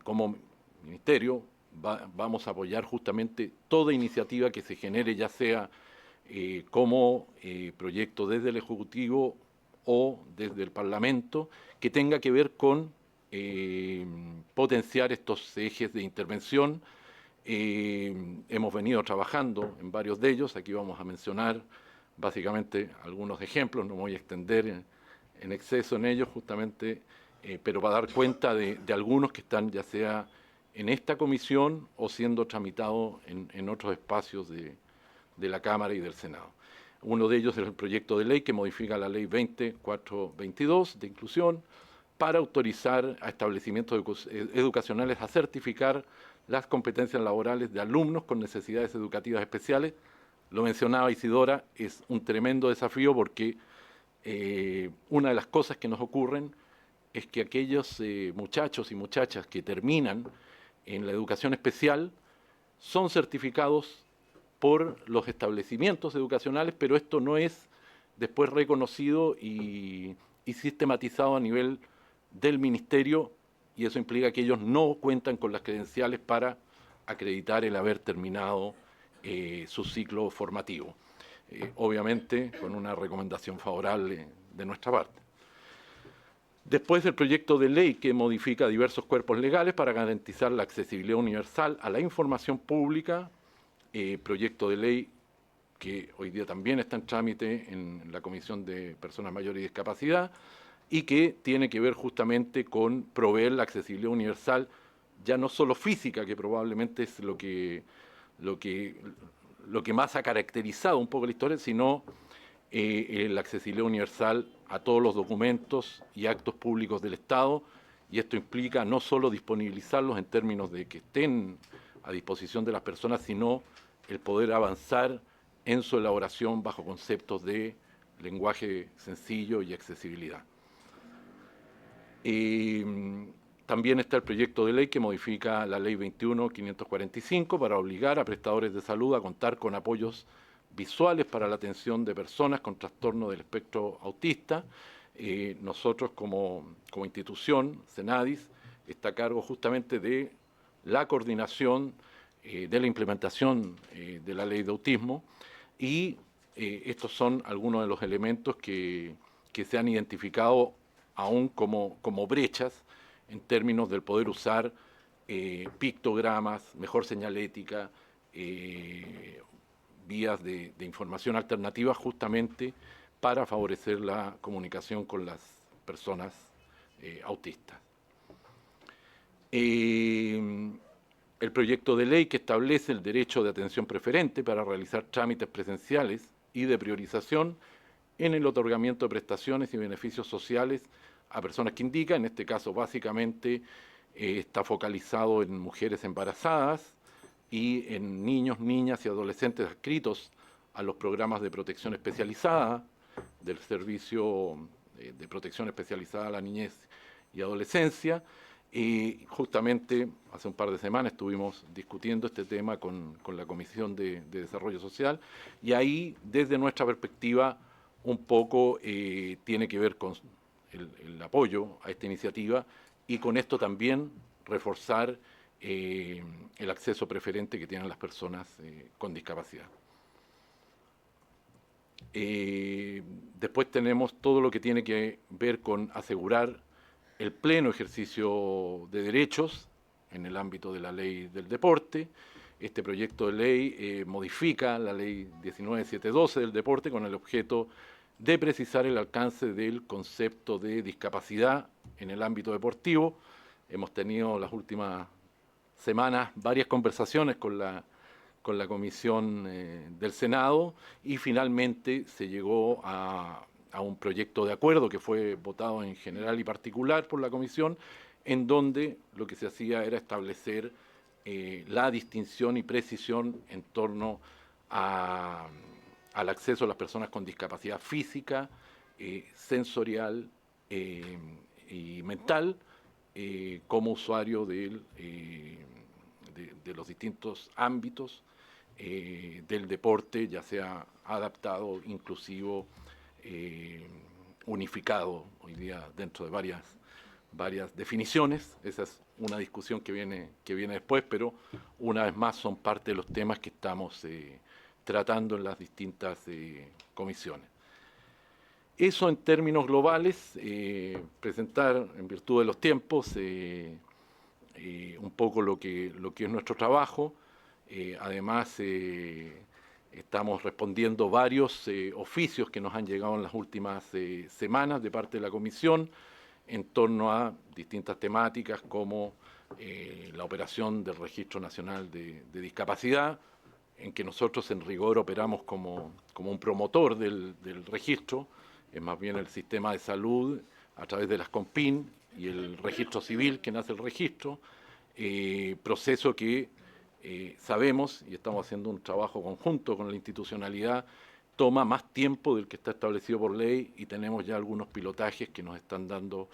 como ministerio vamos a apoyar justamente toda iniciativa que se genere, ya sea como proyecto desde el Ejecutivo o desde el Parlamento, que tenga que ver con potenciar estos ejes de intervención. Hemos venido trabajando en varios de ellos, aquí vamos a mencionar básicamente algunos ejemplos, no me voy a extender en exceso en ellos justamente, pero para dar cuenta de algunos que están ya sea en esta comisión o siendo tramitados en otros espacios de la Cámara y del Senado. Uno de ellos es el proyecto de ley que modifica la Ley 20.422 de inclusión para autorizar a establecimientos educacionales a certificar las competencias laborales de alumnos con necesidades educativas especiales. Lo mencionaba Isidora, es un tremendo desafío porque una de las cosas que nos ocurren es que aquellos muchachos y muchachas que terminan en la educación especial son certificados por los establecimientos educacionales, pero esto no es después reconocido y y sistematizado a nivel del Ministerio, y eso implica que ellos no cuentan con las credenciales para acreditar el haber terminado su ciclo formativo. Obviamente con una recomendación favorable de nuestra parte. Después el proyecto de ley que modifica diversos cuerpos legales para garantizar la accesibilidad universal a la información pública, proyecto de ley que hoy día también está en trámite en la Comisión de Personas Mayores y Discapacidad y que tiene que ver justamente con proveer la accesibilidad universal, ya no solo física, que probablemente es lo que más ha caracterizado un poco la historia, sino la accesibilidad universal a todos los documentos y actos públicos del Estado, y esto implica no solo disponibilizarlos en términos de que estén a disposición de las personas, sino el poder avanzar en su elaboración bajo conceptos de lenguaje sencillo y accesibilidad. También está el proyecto de ley que modifica la Ley 21.545 para obligar a prestadores de salud a contar con apoyos visuales para la atención de personas con trastorno del espectro autista. Nosotros como institución, Senadis, está a cargo justamente de la coordinación de la implementación de la ley de autismo y estos son algunos de los elementos que se han identificado aún como brechas en términos del poder usar pictogramas, mejor señalética, vías de información alternativa justamente para favorecer la comunicación con las personas autistas. El proyecto de ley que establece el derecho de atención preferente para realizar trámites presenciales y de priorización en el otorgamiento de prestaciones y beneficios sociales a personas que indica, en este caso básicamente está focalizado en mujeres embarazadas y en niños, niñas y adolescentes adscritos a los programas de protección especializada del Servicio de Protección Especializada a la Niñez y Adolescencia. Y justamente hace un par de semanas estuvimos discutiendo este tema con la Comisión de Desarrollo Social y ahí, desde nuestra perspectiva, un poco tiene que ver con el apoyo a esta iniciativa y con esto también reforzar el acceso preferente que tienen las personas con discapacidad. Después tenemos todo lo que tiene que ver con asegurar el pleno ejercicio de derechos en el ámbito de la ley del deporte. Este proyecto de ley modifica la ley 19.712 del deporte con el objeto de precisar el alcance del concepto de discapacidad en el ámbito deportivo. Hemos tenido las últimas semanas varias conversaciones con la Comisión del Senado y finalmente se llegó a un proyecto de acuerdo que fue votado en general y particular por la Comisión, en donde lo que se hacía era establecer la distinción y precisión en torno al acceso a las personas con discapacidad física, sensorial y mental como usuario de los distintos ámbitos del deporte, ya sea adaptado, inclusivo, unificado hoy día dentro de varias definiciones. Esa es una discusión que viene después, pero una vez más son parte de los temas que estamos tratando en las distintas comisiones. Eso en términos globales, presentar en virtud de los tiempos un poco lo que es nuestro trabajo. Además, estamos respondiendo varios oficios que nos han llegado en las últimas semanas de parte de la Comisión en torno a distintas temáticas como la operación del Registro Nacional de Discapacidad, en que nosotros en rigor operamos como un promotor del registro, es más bien el sistema de salud a través de las CONPIN y el registro civil que nace el registro, proceso que sabemos, y estamos haciendo un trabajo conjunto con la institucionalidad, toma más tiempo del que está establecido por ley y tenemos ya algunos pilotajes que nos están dando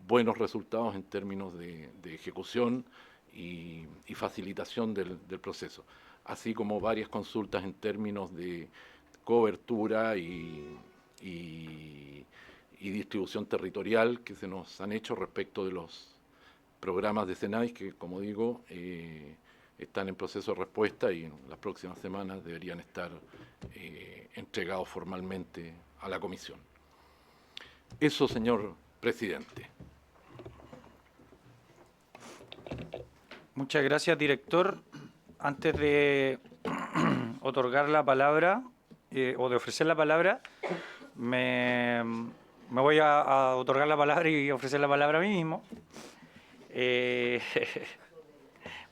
buenos resultados en términos de ejecución y facilitación del proceso, así como varias consultas en términos de cobertura y y distribución territorial que se nos han hecho respecto de los programas de SENAIS que, como digo, están en proceso de respuesta y en las próximas semanas deberían estar entregados formalmente a la Comisión. Eso, señor presidente. Muchas gracias, director. Antes de otorgar la palabra o de ofrecer la palabra, me voy a otorgar la palabra y ofrecer la palabra a mí mismo.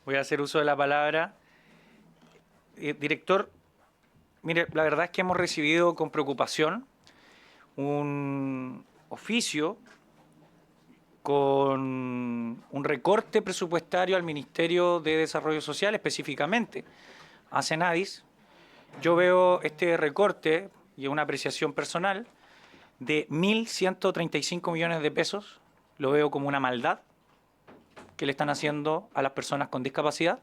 Voy a hacer uso de la palabra. Director, mire, la verdad es que hemos recibido con preocupación un oficio con un recorte presupuestario al Ministerio de Desarrollo Social, específicamente a Senadis. Yo veo este recorte, y una apreciación personal, de 1.135 millones de pesos. Lo veo como una maldad que le están haciendo a las personas con discapacidad.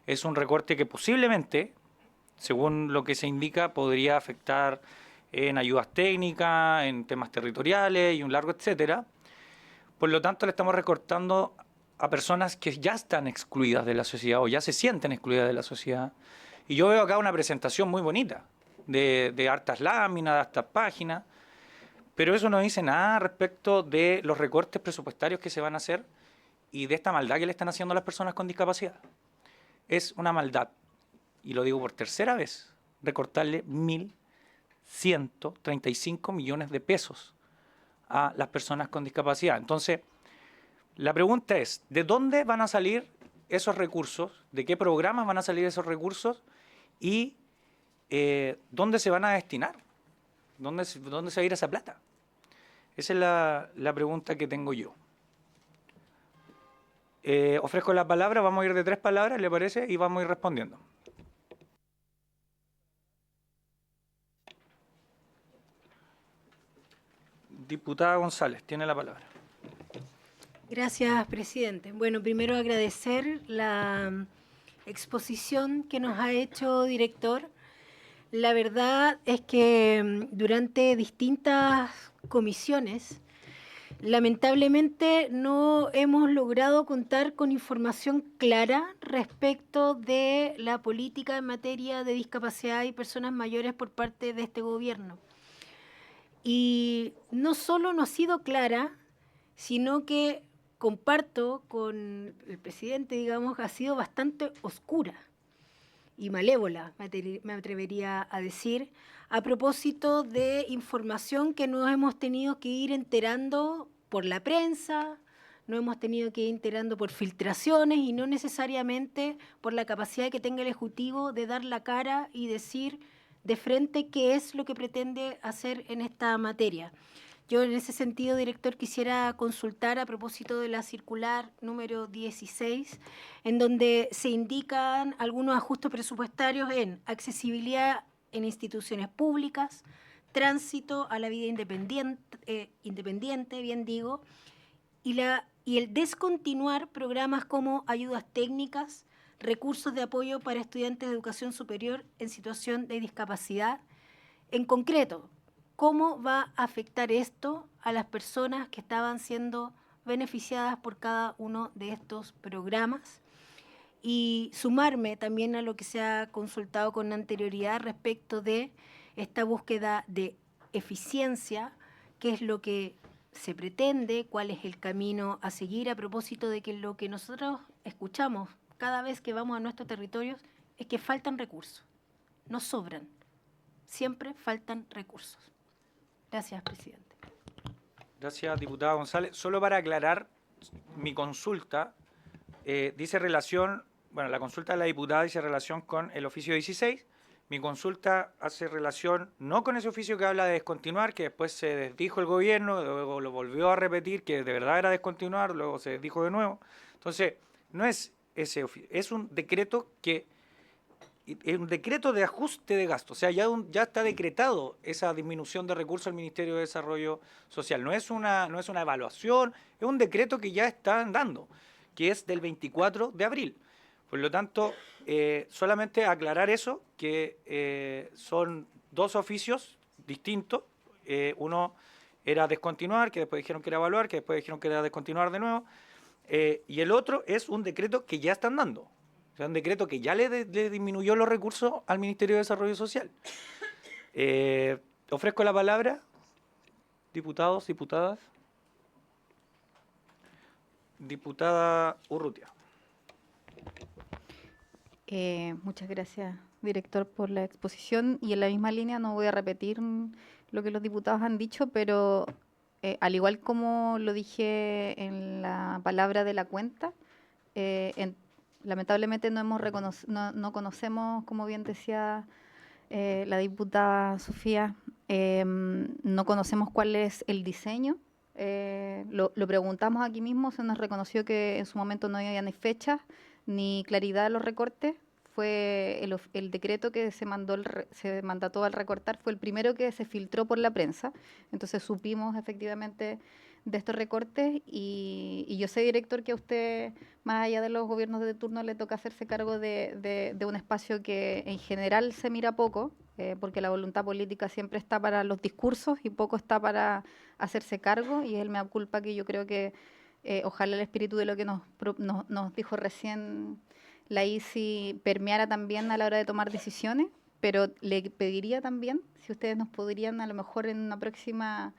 Es un recorte que posiblemente, según lo que se indica, podría afectar en ayudas técnicas, en temas territoriales y un largo etcétera. Por lo tanto, le estamos recortando a personas que ya están excluidas de la sociedad o ya se sienten excluidas de la sociedad. Y yo veo acá una presentación muy bonita de hartas láminas, de hartas páginas, pero eso no dice nada respecto de los recortes presupuestarios que se van a hacer y de esta maldad que le están haciendo a las personas con discapacidad. Es una maldad, y lo digo por tercera vez, recortarle 1.135 millones de pesos a las personas con discapacidad. Entonces, la pregunta es, ¿de dónde van a salir esos recursos? ¿De qué programas van a salir esos recursos? ¿Y dónde se van a destinar? ¿Dónde se va a ir esa plata? Esa es la pregunta que tengo yo. Ofrezco la palabra, vamos a ir de 3 palabras, ¿le parece? Y vamos a ir respondiendo. Diputada González, tiene la palabra. Gracias, presidente. Bueno, primero agradecer la exposición que nos ha hecho, director. La verdad es que durante distintas comisiones, lamentablemente no hemos logrado contar con información clara respecto de la política en materia de discapacidad y personas mayores por parte de este gobierno. Y no solo no ha sido clara, sino que comparto con el presidente, digamos, ha sido bastante oscura y malévola, me atrevería a decir, a propósito de información que nos hemos tenido que ir enterando por la prensa, nos hemos tenido que ir enterando por filtraciones y no necesariamente por la capacidad que tenga el Ejecutivo de dar la cara y decir de frente qué es lo que pretende hacer en esta materia. Yo en ese sentido, director, quisiera consultar a propósito de la circular número 16, en donde se indican algunos ajustes presupuestarios en accesibilidad en instituciones públicas, tránsito a la vida independiente, bien digo, y el descontinuar programas como ayudas técnicas, recursos de apoyo para estudiantes de educación superior en situación de discapacidad. En concreto, ¿cómo va a afectar esto a las personas que estaban siendo beneficiadas por cada uno de estos programas? Y sumarme también a lo que se ha consultado con anterioridad respecto de esta búsqueda de eficiencia, qué es lo que se pretende, cuál es el camino a seguir, a propósito de que lo que nosotros escuchamos cada vez que vamos a nuestros territorios es que faltan recursos, no sobran, siempre faltan recursos. Gracias, presidente. Gracias, diputada González. Solo para aclarar, mi consulta dice relación, bueno, la consulta de la diputada dice relación con el oficio 16. Mi consulta hace relación no con ese oficio que habla de descontinuar, que después se desdijo el gobierno, luego lo volvió a repetir, que de verdad era descontinuar, luego se desdijo de nuevo. Entonces, no es ese oficio, es un decreto que es un decreto de ajuste de gastos, o sea, ya está decretado esa disminución de recursos del Ministerio de Desarrollo Social. No es una evaluación, es un decreto que ya está dando, que es del 24 de abril. Por lo tanto, solamente aclarar eso, que son 2 oficios distintos, uno era descontinuar, que después dijeron que era evaluar, que después dijeron que era descontinuar de nuevo. Y el otro es un decreto que ya están dando. O sea, un decreto que ya le disminuyó los recursos al Ministerio de Desarrollo Social. Ofrezco la palabra, diputados, diputadas. Diputada Urrutia. Muchas gracias, director, por la exposición. Y en la misma línea no voy a repetir lo que los diputados han dicho, pero al igual como lo dije en la palabra de la cuenta, lamentablemente no conocemos, como bien decía la diputada Sofía, no conocemos cuál es el diseño. Lo preguntamos aquí mismo, se nos reconoció que en su momento no había ni fechas ni claridad de los recortes. Fue el decreto que se mandató al recortar, fue el primero que se filtró por la prensa. Entonces supimos efectivamente de estos recortes y yo sé, director, que a usted, más allá de los gobiernos de turno, le toca hacerse cargo de un espacio que en general se mira poco, porque la voluntad política siempre está para los discursos y poco está para hacerse cargo, y es el mea culpa que yo creo que ojalá el espíritu de lo que nos dijo recién la ICI permeara también a la hora de tomar decisiones, pero le pediría también si ustedes nos podrían a lo mejor en una próxima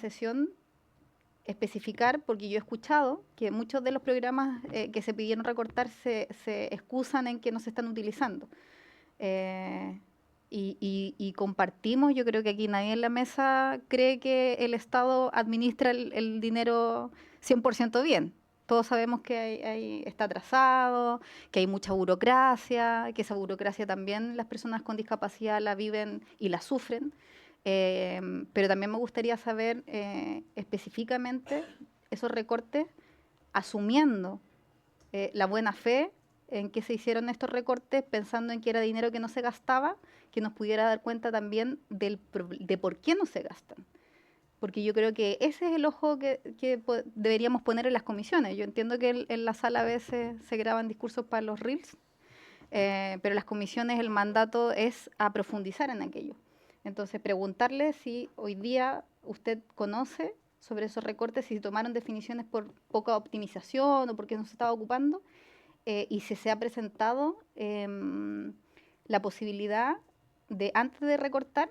sesión especificar, porque yo he escuchado que muchos de los programas que se pidieron recortar se excusan en que no se están utilizando. Y compartimos, yo creo que aquí nadie en la mesa cree que el Estado administra el dinero 100% bien. Todos sabemos que está atrasado, que hay mucha burocracia, que esa burocracia también las personas con discapacidad la viven y la sufren. Pero también me gustaría saber específicamente esos recortes, asumiendo la buena fe en que se hicieron estos recortes, pensando en que era dinero que no se gastaba, que nos pudiera dar cuenta también de por qué no se gastan. Porque yo creo que ese es el ojo que deberíamos poner en las comisiones. Yo entiendo que en la sala a veces se graban discursos para los reels, pero en las comisiones el mandato es a profundizar en aquello. Entonces, preguntarle si hoy día usted conoce sobre esos recortes, si tomaron definiciones por poca optimización o porque no se estaba ocupando, y si se ha presentado la posibilidad de, antes de recortar,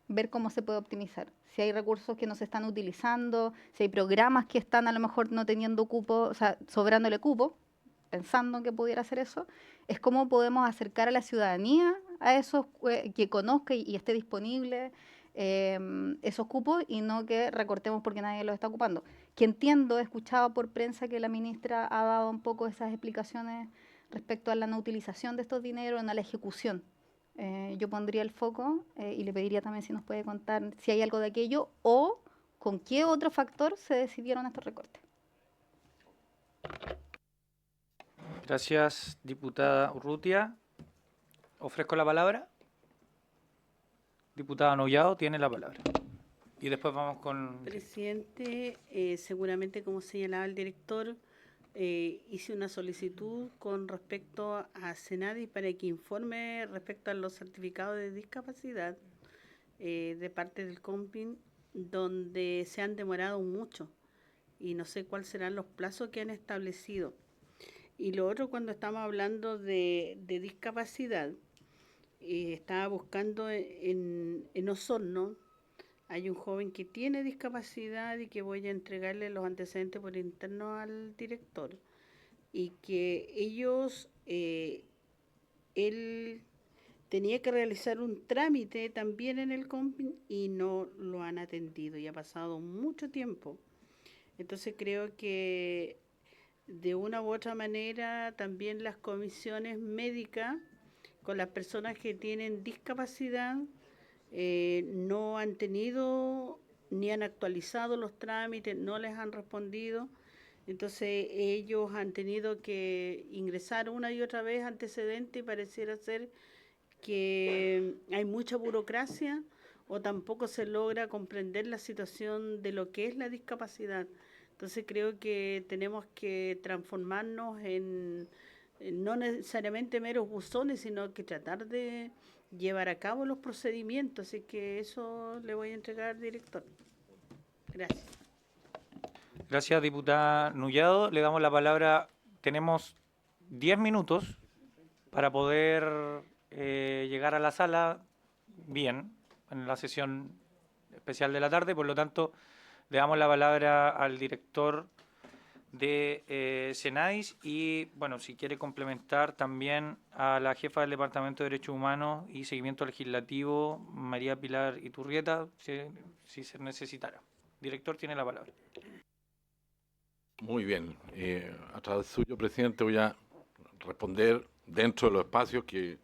ver cómo se puede optimizar. Si hay recursos que no se están utilizando, si hay programas que están a lo mejor no teniendo cupo, o sea, sobrándole cupo, pensando que pudiera hacer eso, es cómo podemos acercar a la ciudadanía a esos que conozca y esté disponible esos cupos, y no que recortemos porque nadie los está ocupando. Que entiendo, he escuchado por prensa que la ministra ha dado un poco esas explicaciones respecto a la no utilización de estos dineros, a la ejecución. Yo pondría el foco y le pediría también si nos puede contar si hay algo de aquello o con qué otro factor se decidieron estos recortes. Gracias, diputada Urrutia. Ofrezco la palabra. Diputada Nollado tiene la palabra. Y después vamos con... Presidente, seguramente como señalaba el director, hice una solicitud con respecto a Senadi para que informe respecto a los certificados de discapacidad de parte del COMPIN, donde se han demorado mucho y no sé cuáles serán los plazos que han establecido. Y lo otro, cuando estamos hablando de discapacidad, estaba buscando en Osorno, hay un joven que tiene discapacidad y que voy a entregarle los antecedentes por interno al director, y que él tenía que realizar un trámite también en el COMPIN y no lo han atendido y ha pasado mucho tiempo. Entonces creo que de una u otra manera también las comisiones médicas con las personas que tienen discapacidad no han tenido ni han actualizado los trámites, no les han respondido. Entonces ellos han tenido que ingresar una y otra vez antecedentes y pareciera ser que hay mucha burocracia o tampoco se logra comprender la situación de lo que es la discapacidad. Entonces creo que tenemos que transformarnos en no necesariamente meros buzones, sino que tratar de llevar a cabo los procedimientos, así que eso le voy a entregar al director. Gracias. Gracias, diputada Nullado. Le damos la palabra. Tenemos 10 minutos para poder llegar a la sala bien en la sesión especial de la tarde. Por lo tanto, le damos la palabra al director de Senadis y, bueno, si quiere complementar también a la jefa del Departamento de Derechos Humanos y Seguimiento Legislativo, María Pilar Iturrieta, si se necesitara. Director, tiene la palabra. Muy bien. A través suyo, presidente, voy a responder dentro de los espacios que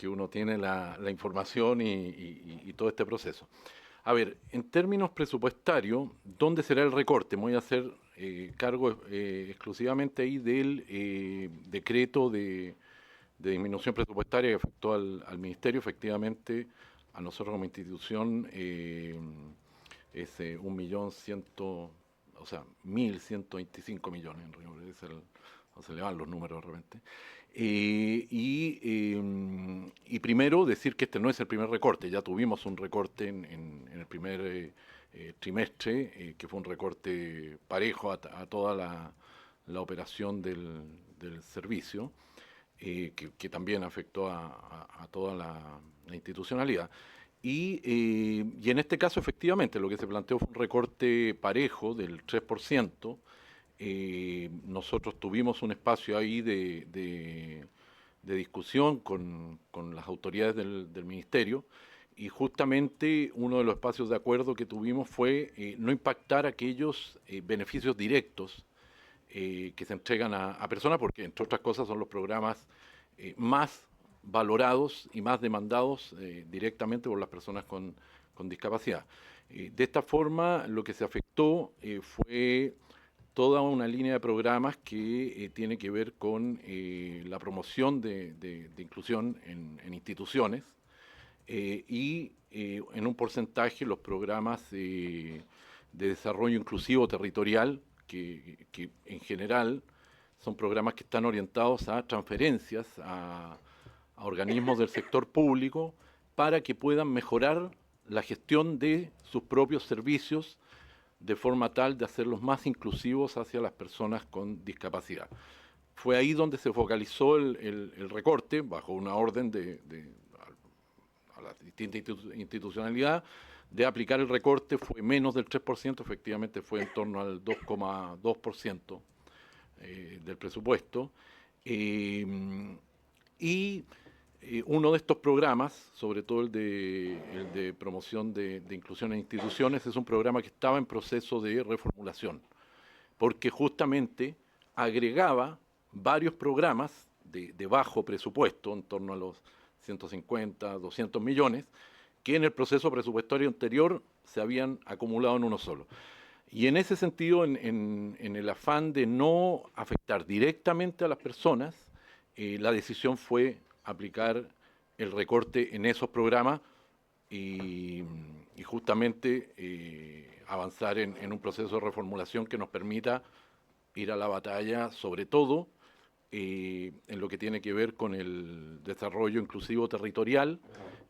uno tiene la información y todo este proceso. A ver, en términos presupuestarios, ¿dónde será el recorte? Me voy a hacer cargo exclusivamente ahí del decreto de disminución presupuestaria que afectó al Ministerio. Efectivamente, a nosotros como institución es 1.125 millones, en rigor, no se le van los números de repente. Y primero decir que este no es el primer recorte, ya tuvimos un recorte en el primer trimestre, que fue un recorte parejo a toda la operación del servicio, que también afectó a toda la institucionalidad. Y en este caso, efectivamente, lo que se planteó fue un recorte parejo del 3%. Nosotros tuvimos un espacio ahí de discusión con las autoridades del Ministerio y justamente uno de los espacios de acuerdo que tuvimos fue no impactar aquellos beneficios directos que se entregan a personas, porque entre otras cosas son los programas más valorados y más demandados directamente por las personas con discapacidad. De esta forma, lo que se afectó fue toda una línea de programas que tiene que ver con la promoción de inclusión en instituciones y en un porcentaje los programas de desarrollo inclusivo territorial, que en general son programas que están orientados a transferencias a organismos del sector público para que puedan mejorar la gestión de sus propios servicios de forma tal de hacerlos más inclusivos hacia las personas con discapacidad. Fue ahí donde se focalizó el recorte, bajo una orden a la distinta institucionalidad, de aplicar el recorte. Fue menos del 3%, efectivamente fue en torno al 2,2% del presupuesto. Uno de estos programas, sobre todo el de promoción de inclusión en instituciones, es un programa que estaba en proceso de reformulación, porque justamente agregaba varios programas de bajo presupuesto, en torno a los 150, 200 millones, que en el proceso presupuestario anterior se habían acumulado en uno solo. Y en ese sentido, en el afán de no afectar directamente a las personas, la decisión fue aplicar el recorte en esos programas y justamente avanzar en un proceso de reformulación que nos permita ir a la batalla, sobre todo en lo que tiene que ver con el desarrollo inclusivo territorial,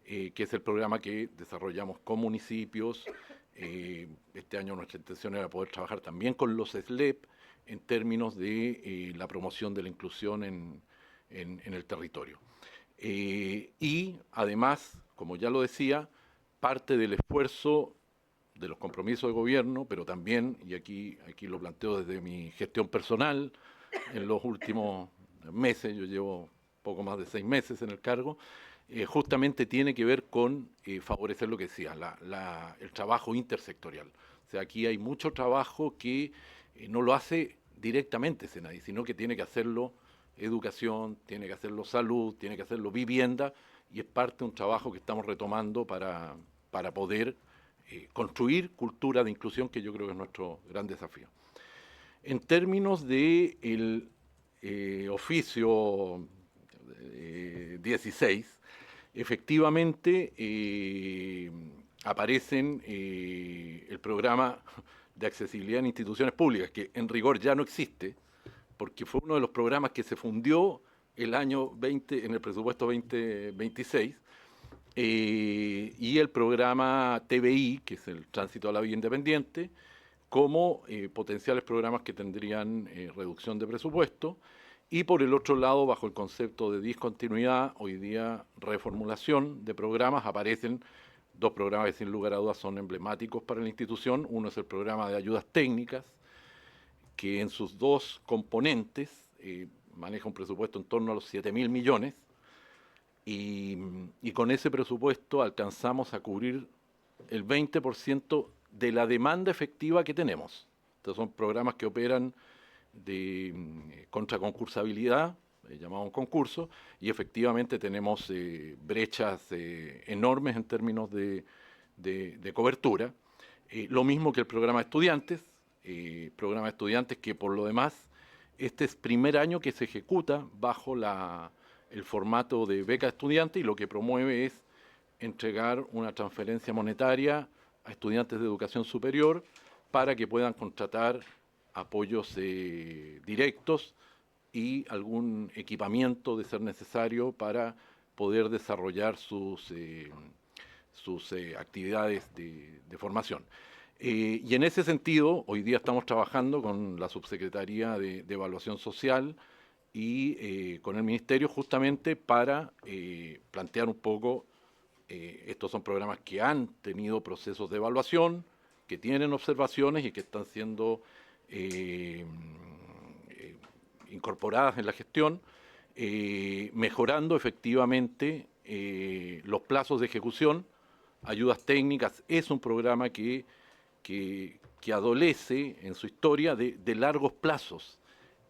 que es el programa que desarrollamos con municipios. Este año nuestra intención era poder trabajar también con los SLEP en términos de la promoción de la inclusión en el territorio. Y además, como ya lo decía, parte del esfuerzo de los compromisos de gobierno, pero también, y aquí lo planteo desde mi gestión personal, en los últimos meses, yo llevo poco más de 6 meses en el cargo, justamente tiene que ver con favorecer lo que decía, el trabajo intersectorial. O sea, aquí hay mucho trabajo que no lo hace directamente Senadis, sino que tiene que hacerlo educación, tiene que hacerlo salud, tiene que hacerlo vivienda, y es parte de un trabajo que estamos retomando para poder construir cultura de inclusión, que yo creo que es nuestro gran desafío. En términos del oficio 16, efectivamente aparecen el programa de accesibilidad en instituciones públicas, que en rigor ya no existe, porque fue uno de los programas que se fundió el año 20, en el presupuesto 2026, y el programa TVI, que es el Tránsito a la Vía Independiente, como potenciales programas que tendrían reducción de presupuesto. Y por el otro lado, bajo el concepto de discontinuidad, hoy día reformulación de programas, aparecen dos programas que sin lugar a dudas son emblemáticos para la institución. Uno es el programa de ayudas técnicas, que en sus dos componentes maneja un presupuesto en torno a los 7.000 millones, y con ese presupuesto alcanzamos a cubrir el 20% de la demanda efectiva que tenemos. Estos son programas que operan de contraconcursabilidad, llamado un concurso, y efectivamente tenemos brechas enormes en términos de cobertura. Lo mismo que el programa de estudiantes, que por lo demás, este es primer año que se ejecuta bajo el formato de beca de estudiante, y lo que promueve es entregar una transferencia monetaria a estudiantes de educación superior para que puedan contratar apoyos directos y algún equipamiento de ser necesario para poder desarrollar sus actividades de formación. Y en ese sentido, hoy día estamos trabajando con la Subsecretaría de Evaluación Social y con el Ministerio justamente para plantear un poco, estos son programas que han tenido procesos de evaluación, que tienen observaciones y que están siendo incorporadas en la gestión, mejorando efectivamente los plazos de ejecución. Ayudas técnicas es un programa que adolece en su historia de largos plazos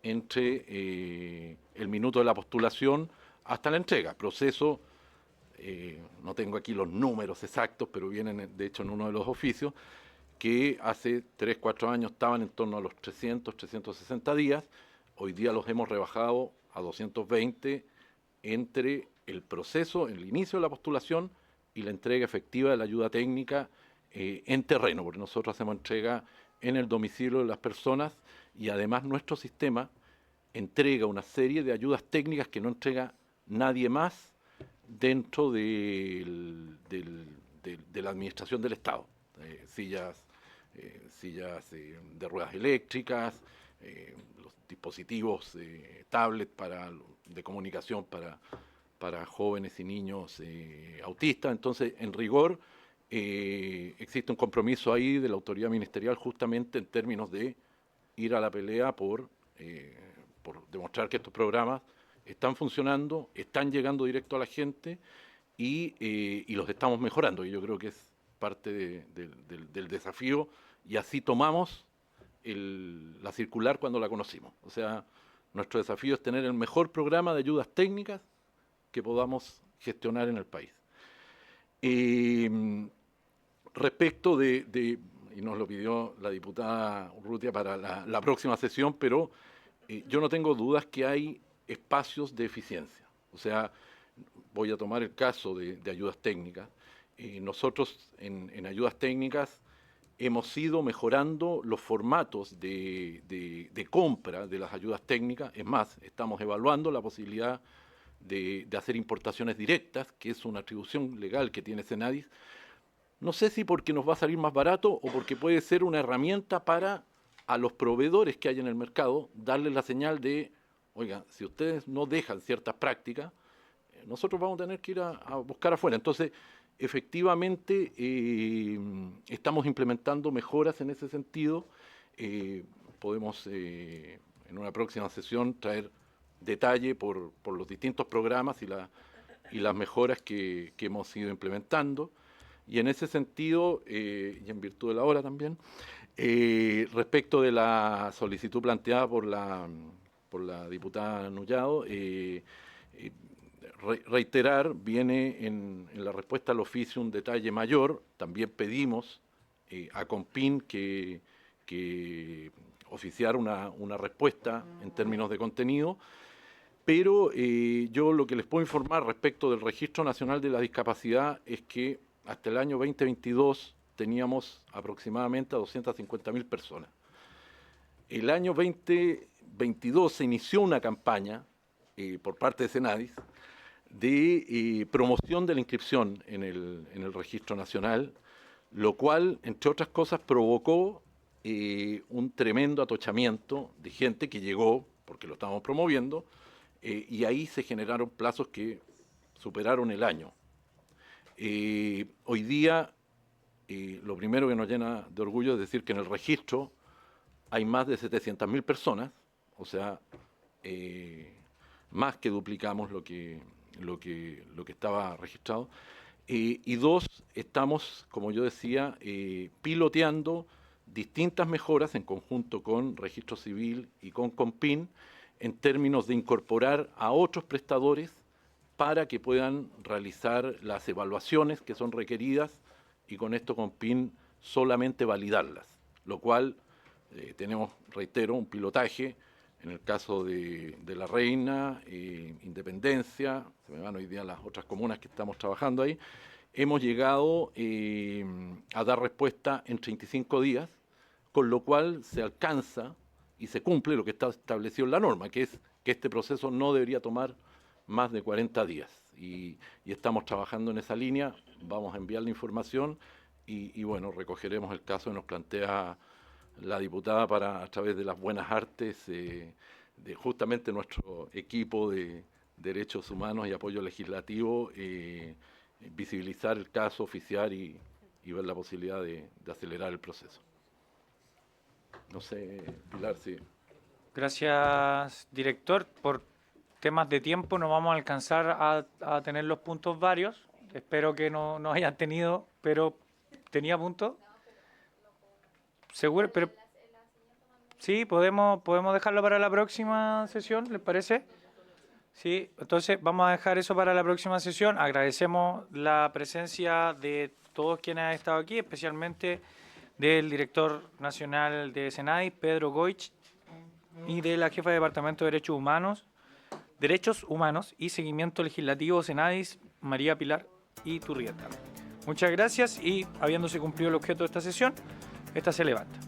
entre el minuto de la postulación hasta la entrega. Proceso, no tengo aquí los números exactos, pero vienen de hecho en uno de los oficios, que hace 3, 4 años estaban en torno a los 300, 360 días, hoy día los hemos rebajado a 220 entre el proceso, el inicio de la postulación y la entrega efectiva de la ayuda técnica en terreno, porque nosotros hacemos entrega en el domicilio de las personas y además nuestro sistema entrega una serie de ayudas técnicas que no entrega nadie más dentro de la administración del Estado. Sillas de ruedas eléctricas, los dispositivos tablet de comunicación para jóvenes y niños autistas. Entonces, en rigor, existe un compromiso ahí de la autoridad ministerial justamente en términos de ir a la pelea por demostrar que estos programas están funcionando, están llegando directo a la gente y los estamos mejorando. Y yo creo que es parte del desafío, y así tomamos la circular cuando la conocimos. O sea, nuestro desafío es tener el mejor programa de ayudas técnicas que podamos gestionar en el país. Respecto y nos lo pidió la diputada Urrutia para la próxima sesión, pero yo no tengo dudas que hay espacios de eficiencia. O sea, voy a tomar el caso de ayudas técnicas. Nosotros en ayudas técnicas hemos ido mejorando los formatos de compra de las ayudas técnicas. Es más, estamos evaluando la posibilidad de hacer importaciones directas, que es una atribución legal que tiene Senadis. No sé si porque nos va a salir más barato o porque puede ser una herramienta para a los proveedores que hay en el mercado darles la señal de, oiga, si ustedes no dejan ciertas prácticas, nosotros vamos a tener que ir a buscar afuera. Entonces, efectivamente, estamos implementando mejoras en ese sentido. Podemos en una próxima sesión traer detalle por los distintos programas y las mejoras que hemos ido implementando. Y en ese sentido, y en virtud de la hora también, respecto de la solicitud planteada por la diputada Nullado, reiterar, viene en la respuesta al oficio un detalle mayor. También pedimos a CONPIN que oficiara una respuesta en términos de contenido, pero yo lo que les puedo informar respecto del Registro Nacional de la Discapacidad es que hasta el año 2022 teníamos aproximadamente a 250.000 personas. El año 2022 se inició una campaña por parte de Senadis de promoción de la inscripción en el Registro Nacional, lo cual, entre otras cosas, provocó un tremendo atochamiento de gente que llegó, porque lo estábamos promoviendo, y ahí se generaron plazos que superaron el año. Hoy día, lo primero que nos llena de orgullo es decir que en el registro hay más de 700.000 personas, o sea, más que duplicamos lo que estaba registrado. Y dos, estamos, como yo decía, piloteando distintas mejoras en conjunto con Registro Civil y con CONPIN en términos de incorporar a otros prestadores para que puedan realizar las evaluaciones que son requeridas y con esto CONPIN solamente validarlas, lo cual tenemos, reitero, un pilotaje en el caso de La Reina, Independencia, se me van hoy día las otras comunas que estamos trabajando ahí. Hemos llegado a dar respuesta en 35 días, con lo cual se alcanza y se cumple lo que está establecido en la norma, que es que este proceso no debería tomar más de 40 días. Y estamos trabajando en esa línea, vamos a enviar la información y bueno, recogeremos el caso que nos plantea la diputada para, a través de las buenas artes, de justamente nuestro equipo de derechos humanos y apoyo legislativo, visibilizar el caso, oficiar y ver la posibilidad de acelerar el proceso. No sé, Pilar, sí. Gracias, director. Por temas de tiempo no vamos a alcanzar a tener los puntos varios. Espero que no hayan tenido, pero ¿tenía puntos? Seguro, pero sí, podemos dejarlo para la próxima sesión, ¿les parece? Sí, entonces vamos a dejar eso para la próxima sesión. Agradecemos la presencia de todos quienes han estado aquí, especialmente del director nacional de Senadis, Pedro Goich, y de la jefa de Departamento de Derechos Humanos y Seguimiento Legislativo Senadis, María Pilar Iturrieta. Muchas gracias y habiéndose cumplido el objeto de esta sesión, esta se levanta.